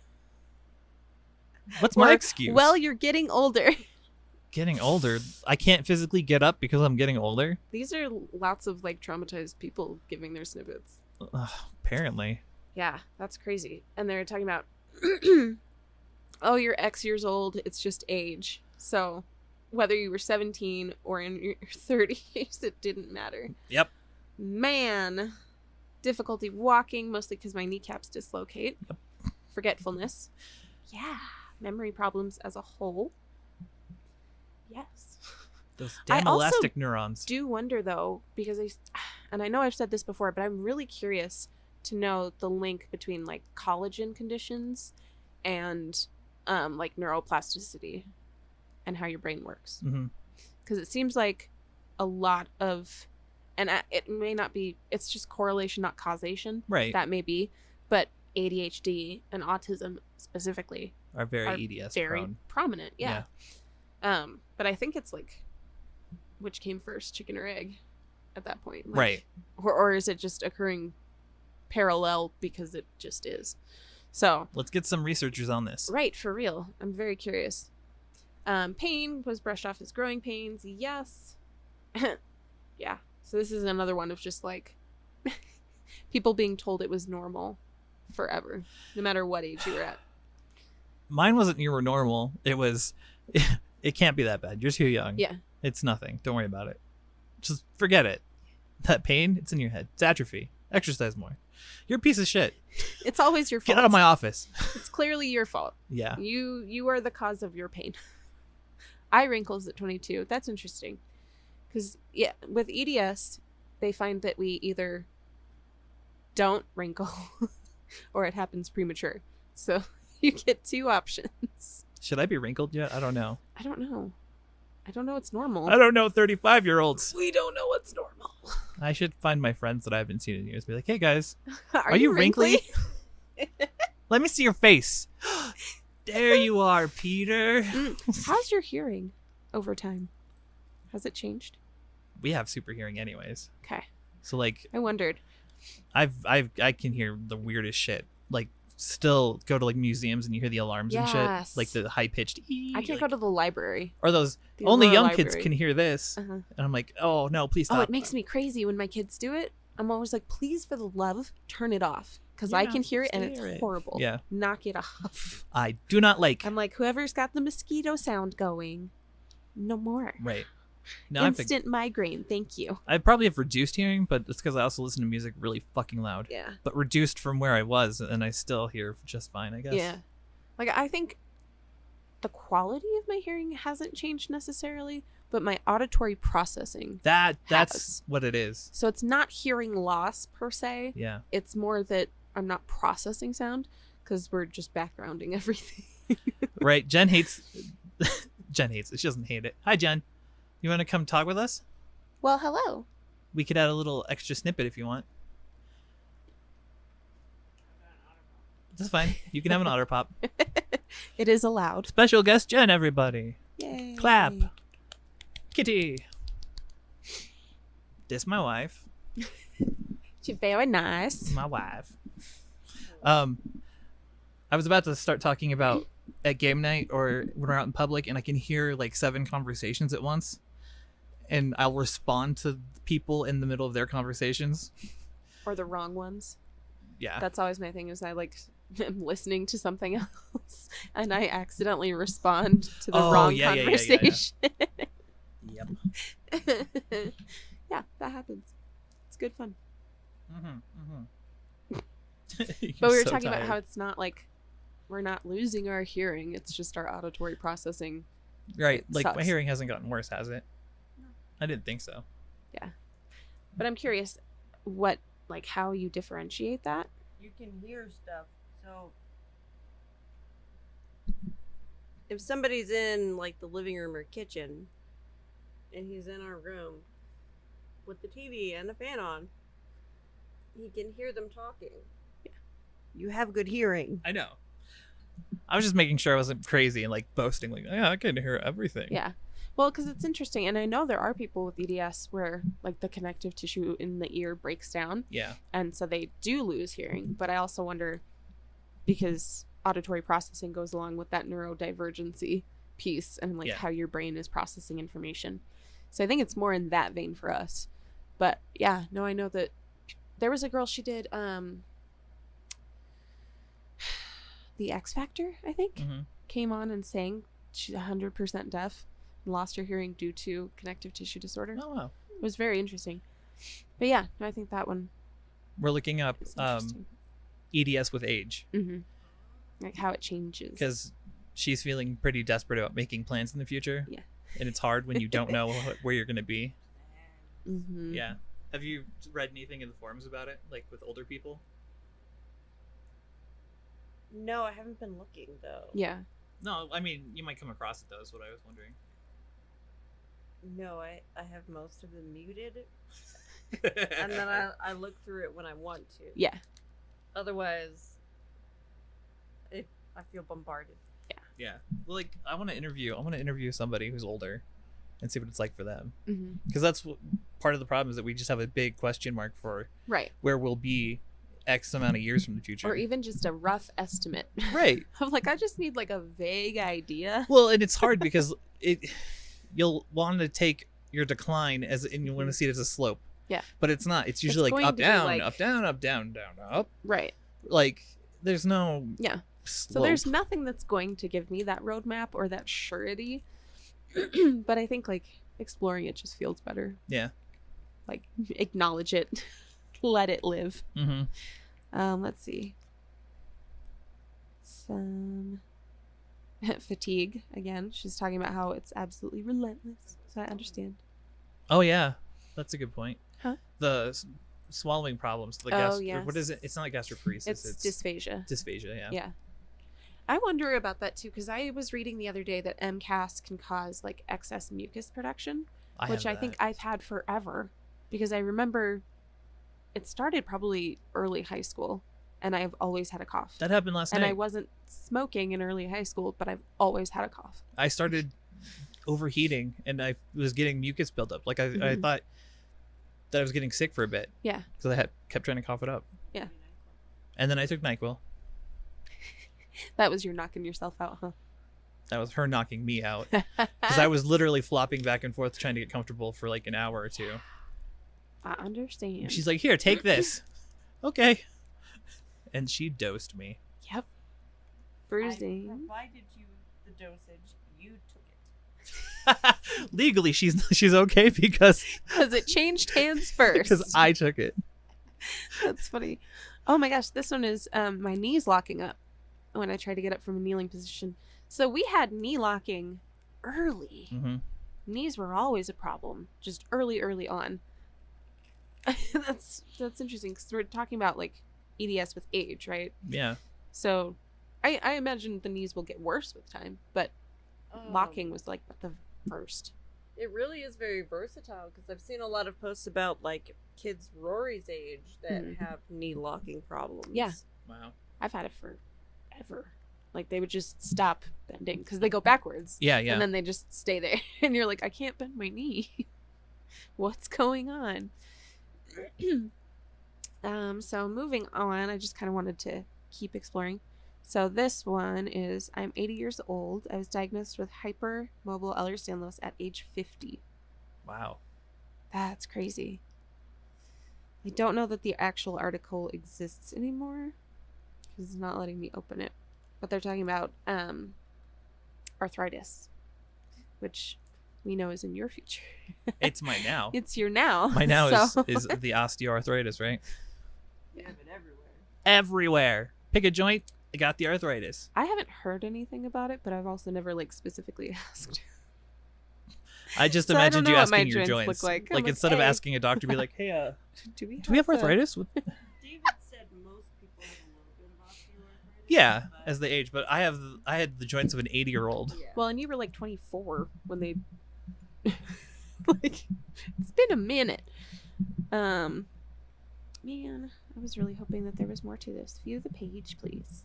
What's my Or, excuse? Well, you're getting older. Getting older. I can't physically get up because I'm getting older. These are lots of like traumatized people giving their snippets. Ugh, apparently. Yeah, that's crazy. And they're talking about, oh, you're X years old. It's just age. So whether you were 17 or in your 30s, it didn't matter. Yep. Man, difficulty walking, mostly because my kneecaps dislocate. Yep. Forgetfulness. Yeah. Memory problems as a whole. Yes. Those I damn also elastic neurons. Do wonder though, because I know I've said this before, but I'm really curious to know the link between like collagen conditions and like neuroplasticity and how your brain works. Hmm. Because it seems like a lot of, and it may not be, it's just correlation, not causation. Right. That may be, but ADHD and autism specifically Are very are EDS very prone. prominent. Yeah. But I think it's like, which came first, chicken or egg at that point? Like, Right. Or is it just occurring parallel because it just is? So, Let's get some researchers on this. right, for real. I'm very curious. Pain was brushed off as growing pains. Yes. Yeah. So this is another one of just like people being told it was normal forever, no matter what age you were at. Mine wasn't you were normal. It was, it can't be that bad. You're too young. Yeah. It's nothing. Don't worry about it. Just forget it. That pain, it's in your head. It's atrophy. Exercise more. You're a piece of shit. It's always your fault. Get out of my office. It's clearly your fault. Yeah. You are the cause of your pain. Eye wrinkles at 22. That's interesting. Because, yeah, with EDS, they find that we either don't wrinkle or it happens premature. So you get two options. Should I be wrinkled yet? I don't know. I don't know. I don't know what's normal. I don't know 35-year-olds. We don't know what's normal. I should find my friends that I haven't seen in years. Be like, hey guys, Are you wrinkly? Let me see your face. There you are, Peter. How's your hearing over time? Has it changed? We have super hearing anyways. Okay. So like I wondered. I can hear the weirdest shit. Like still go to like museums and you hear the alarms and shit. Yes. Like the high pitched I can't go to the library. or those The only Aurora young kids Library. can hear this. Uh-huh. And I'm like, oh no, please stop. Oh, it makes me crazy when my kids do it. I'm always like, please, for the love, turn it off. Because You're I not can hear it and supposed to it's hear it. horrible. Yeah. Knock it off. I do not like. I'm like, whoever's got the mosquito sound going, no more. Right. No, Instant migraine. Thank you. I probably have reduced hearing, but it's because I also listen to music really fucking loud. Yeah. But reduced from where I was, and I still hear just fine, I guess. Yeah. Like, I think the quality of my hearing hasn't changed necessarily, but my auditory processing. That's has. what it is. So it's not hearing loss per se. Yeah. It's more that I'm not processing sound because we're just backgrounding everything. Right. Jen hates it. She doesn't hate it. Hi, Jen. You want to come talk with us? Well, hello. We could add a little extra snippet if you want. That's fine. You can have an otter pop. It is allowed. Special guest Jen, everybody. Yay. Clap. Kitty. This my wife. She's very nice. My wife. I was about to start talking about at game night or when we're out in public and I can hear like 7 conversations at once, and I'll respond to people in the middle of their conversations. Or the wrong ones. Yeah. That's always my thing, is I like am listening to something else and I accidentally respond to the wrong conversation. Yep. Yeah, that happens. It's good fun. But we were talking about how it's not like we're not losing our hearing, it's just our auditory processing. Right. Like sucks. my hearing hasn't gotten worse, has it? No. I didn't think so. Yeah. But I'm curious how you differentiate that. You can hear stuff. So if somebody's in like the living room or kitchen and he's in our room with the TV and the fan on, he can hear them talking. Yeah. You have good hearing. I know. I was just making sure I wasn't crazy and like boasting like, yeah, I can hear everything. Yeah. Well, because it's interesting, and I know there are people with EDS where like the connective tissue in the ear breaks down. Yeah. And so they do lose hearing. But I also wonder, because auditory processing goes along with that neurodivergency piece and like how your brain is processing information. So I think it's more in that vein for us. But yeah, no, I know that there was a girl, she did the X Factor, I think, came on and sang. She's 100% deaf and lost her hearing due to connective tissue disorder. Oh, wow. It was very interesting. But yeah, no, I think that one. We're looking up EDS with age. Mm-hmm. Like how it changes. Because she's feeling pretty desperate about making plans in the future. Yeah. And it's hard when you don't know where you're going to be. Mm-hmm. Yeah. Have you read anything in the forums about it, like with older people? No, I haven't been looking though. Yeah. No, I mean, you might come across it though, is what I was wondering. No, I have most of them muted. And then I look through it when I want to. Yeah. Otherwise, I feel bombarded. Yeah. Yeah. Well, like, I want to interview somebody who's older and see what it's like for them. Because that's part of the problem, is that we just have a big question mark for where we'll be X amount of years from the future. Or even just a rough estimate. Right. I'm like, I just need like a vague idea. Well, and it's hard because you'll want to take your decline and you want to see it as a slope. Yeah. But it's not. It's usually like up, down, like... up, down, up, down, down, up. Right. Like, there's no slope. So there's nothing that's going to give me that roadmap or that surety. But I think like exploring it just feels better. Yeah. Like acknowledge it. Let it live. Let's see. Some fatigue again. She's talking about how it's absolutely relentless. So I understand. Oh yeah, that's a good point. Huh? The swallowing problems. Yes. What is it? It's not gastroparesis. It's dysphagia. Dysphagia. Yeah. Yeah. I wonder about that too, because I was reading the other day that MCAS can cause like excess mucus production, which I think I've had forever, because I remember it started probably early high school, and I've always had a cough. That happened last night. And I wasn't smoking in early high school, but I've always had a cough. I started overheating, and I was getting mucus buildup. Like I thought that I was getting sick for a bit. Yeah. Because I kept trying to cough it up. Yeah. And then I took NyQuil. That was your knocking yourself out, huh? That was her knocking me out. Because I was literally flopping back and forth trying to get comfortable for like an hour or two. I understand. She's like, here, take this. Okay. And she dosed me. Yep. Bruising. I provided you the dosage. You took it. Legally, she's okay because it changed hands first. Because I took it. That's funny. Oh my gosh, this one is my knees locking up when I try to get up from a kneeling position. So we had knee locking early. Knees were always a problem, just early on. That's interesting, because we're talking about like EDS with age, right? Yeah. So I imagine the knees will get worse with time, but locking was like the first. It really is very versatile, because I've seen a lot of posts about like kids Rory's age that have knee locking problems. Yeah. Wow. I've had it forever. Like they would just stop bending because they go backwards. Yeah. And then they just stay there, and you're like, I can't bend my knee. What's going on? So moving on, I just kind of wanted to keep exploring. So this one is, I'm 80 years old. I was diagnosed with hypermobile Ehlers-Danlos at age 50. Wow. That's crazy. I don't know that the actual article exists anymore because it's not letting me open it. But they're talking about arthritis, which we know is in your future. It's my now. It's your now. My now so. is the osteoarthritis, right? You have it everywhere. Everywhere. Pick a joint, I got the arthritis. I haven't heard anything about it, but I've also never like specifically asked. I just So I imagined don't you know what my asking your joints joints. look like. I'm Like like, instead of hey. asking a doctor, be like, hey, Do we do we have the- arthritis? David said most people have a little bit of osteoarthritis. Yeah, but- as they age, but I had the joints of an 80-year-old. Yeah. Well, and you were like 24 when they like it's been a minute. Man, I was really hoping that there was more to this. View the page, please.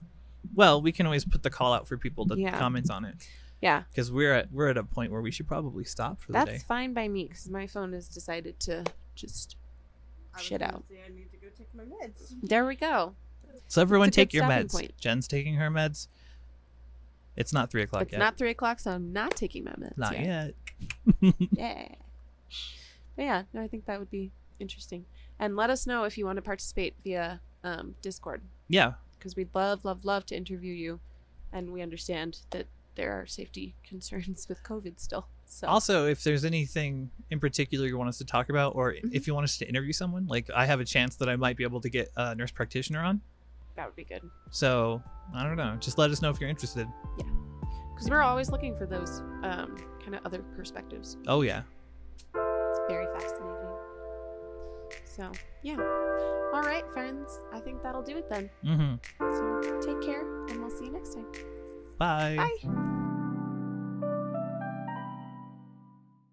Well, we can always put the call out for people to Yeah. comment on it Yeah, because we're at a point where we should probably stop for the that's day. fine by me because my phone has decided to just I was shit gonna out. say I need to go take my meds. There we go. So everyone, That's a good take your stopping meds. point. Jen's taking her meds. It's not 3:00 It's yet. not 3:00, so I'm not taking my meds. Not yet. Yeah. But yeah, no, I think that would be interesting. And let us know if you want to participate via Discord, Yeah. because we'd love, love, love to interview you. And we understand that there are safety concerns with COVID still. So Also, if there's anything in particular you want us to talk about, or Mhm. if you want us to interview someone, like I have a chance that I might be able to get a nurse practitioner on. that would be good. So I don't know. Just let us know if you're interested. Because we're always looking for those kind of other perspectives. Oh yeah. It's very fascinating. So, yeah. All right, friends. I think that'll do it then. Mm-hmm. So take care, and we'll see you next time. Bye. Bye.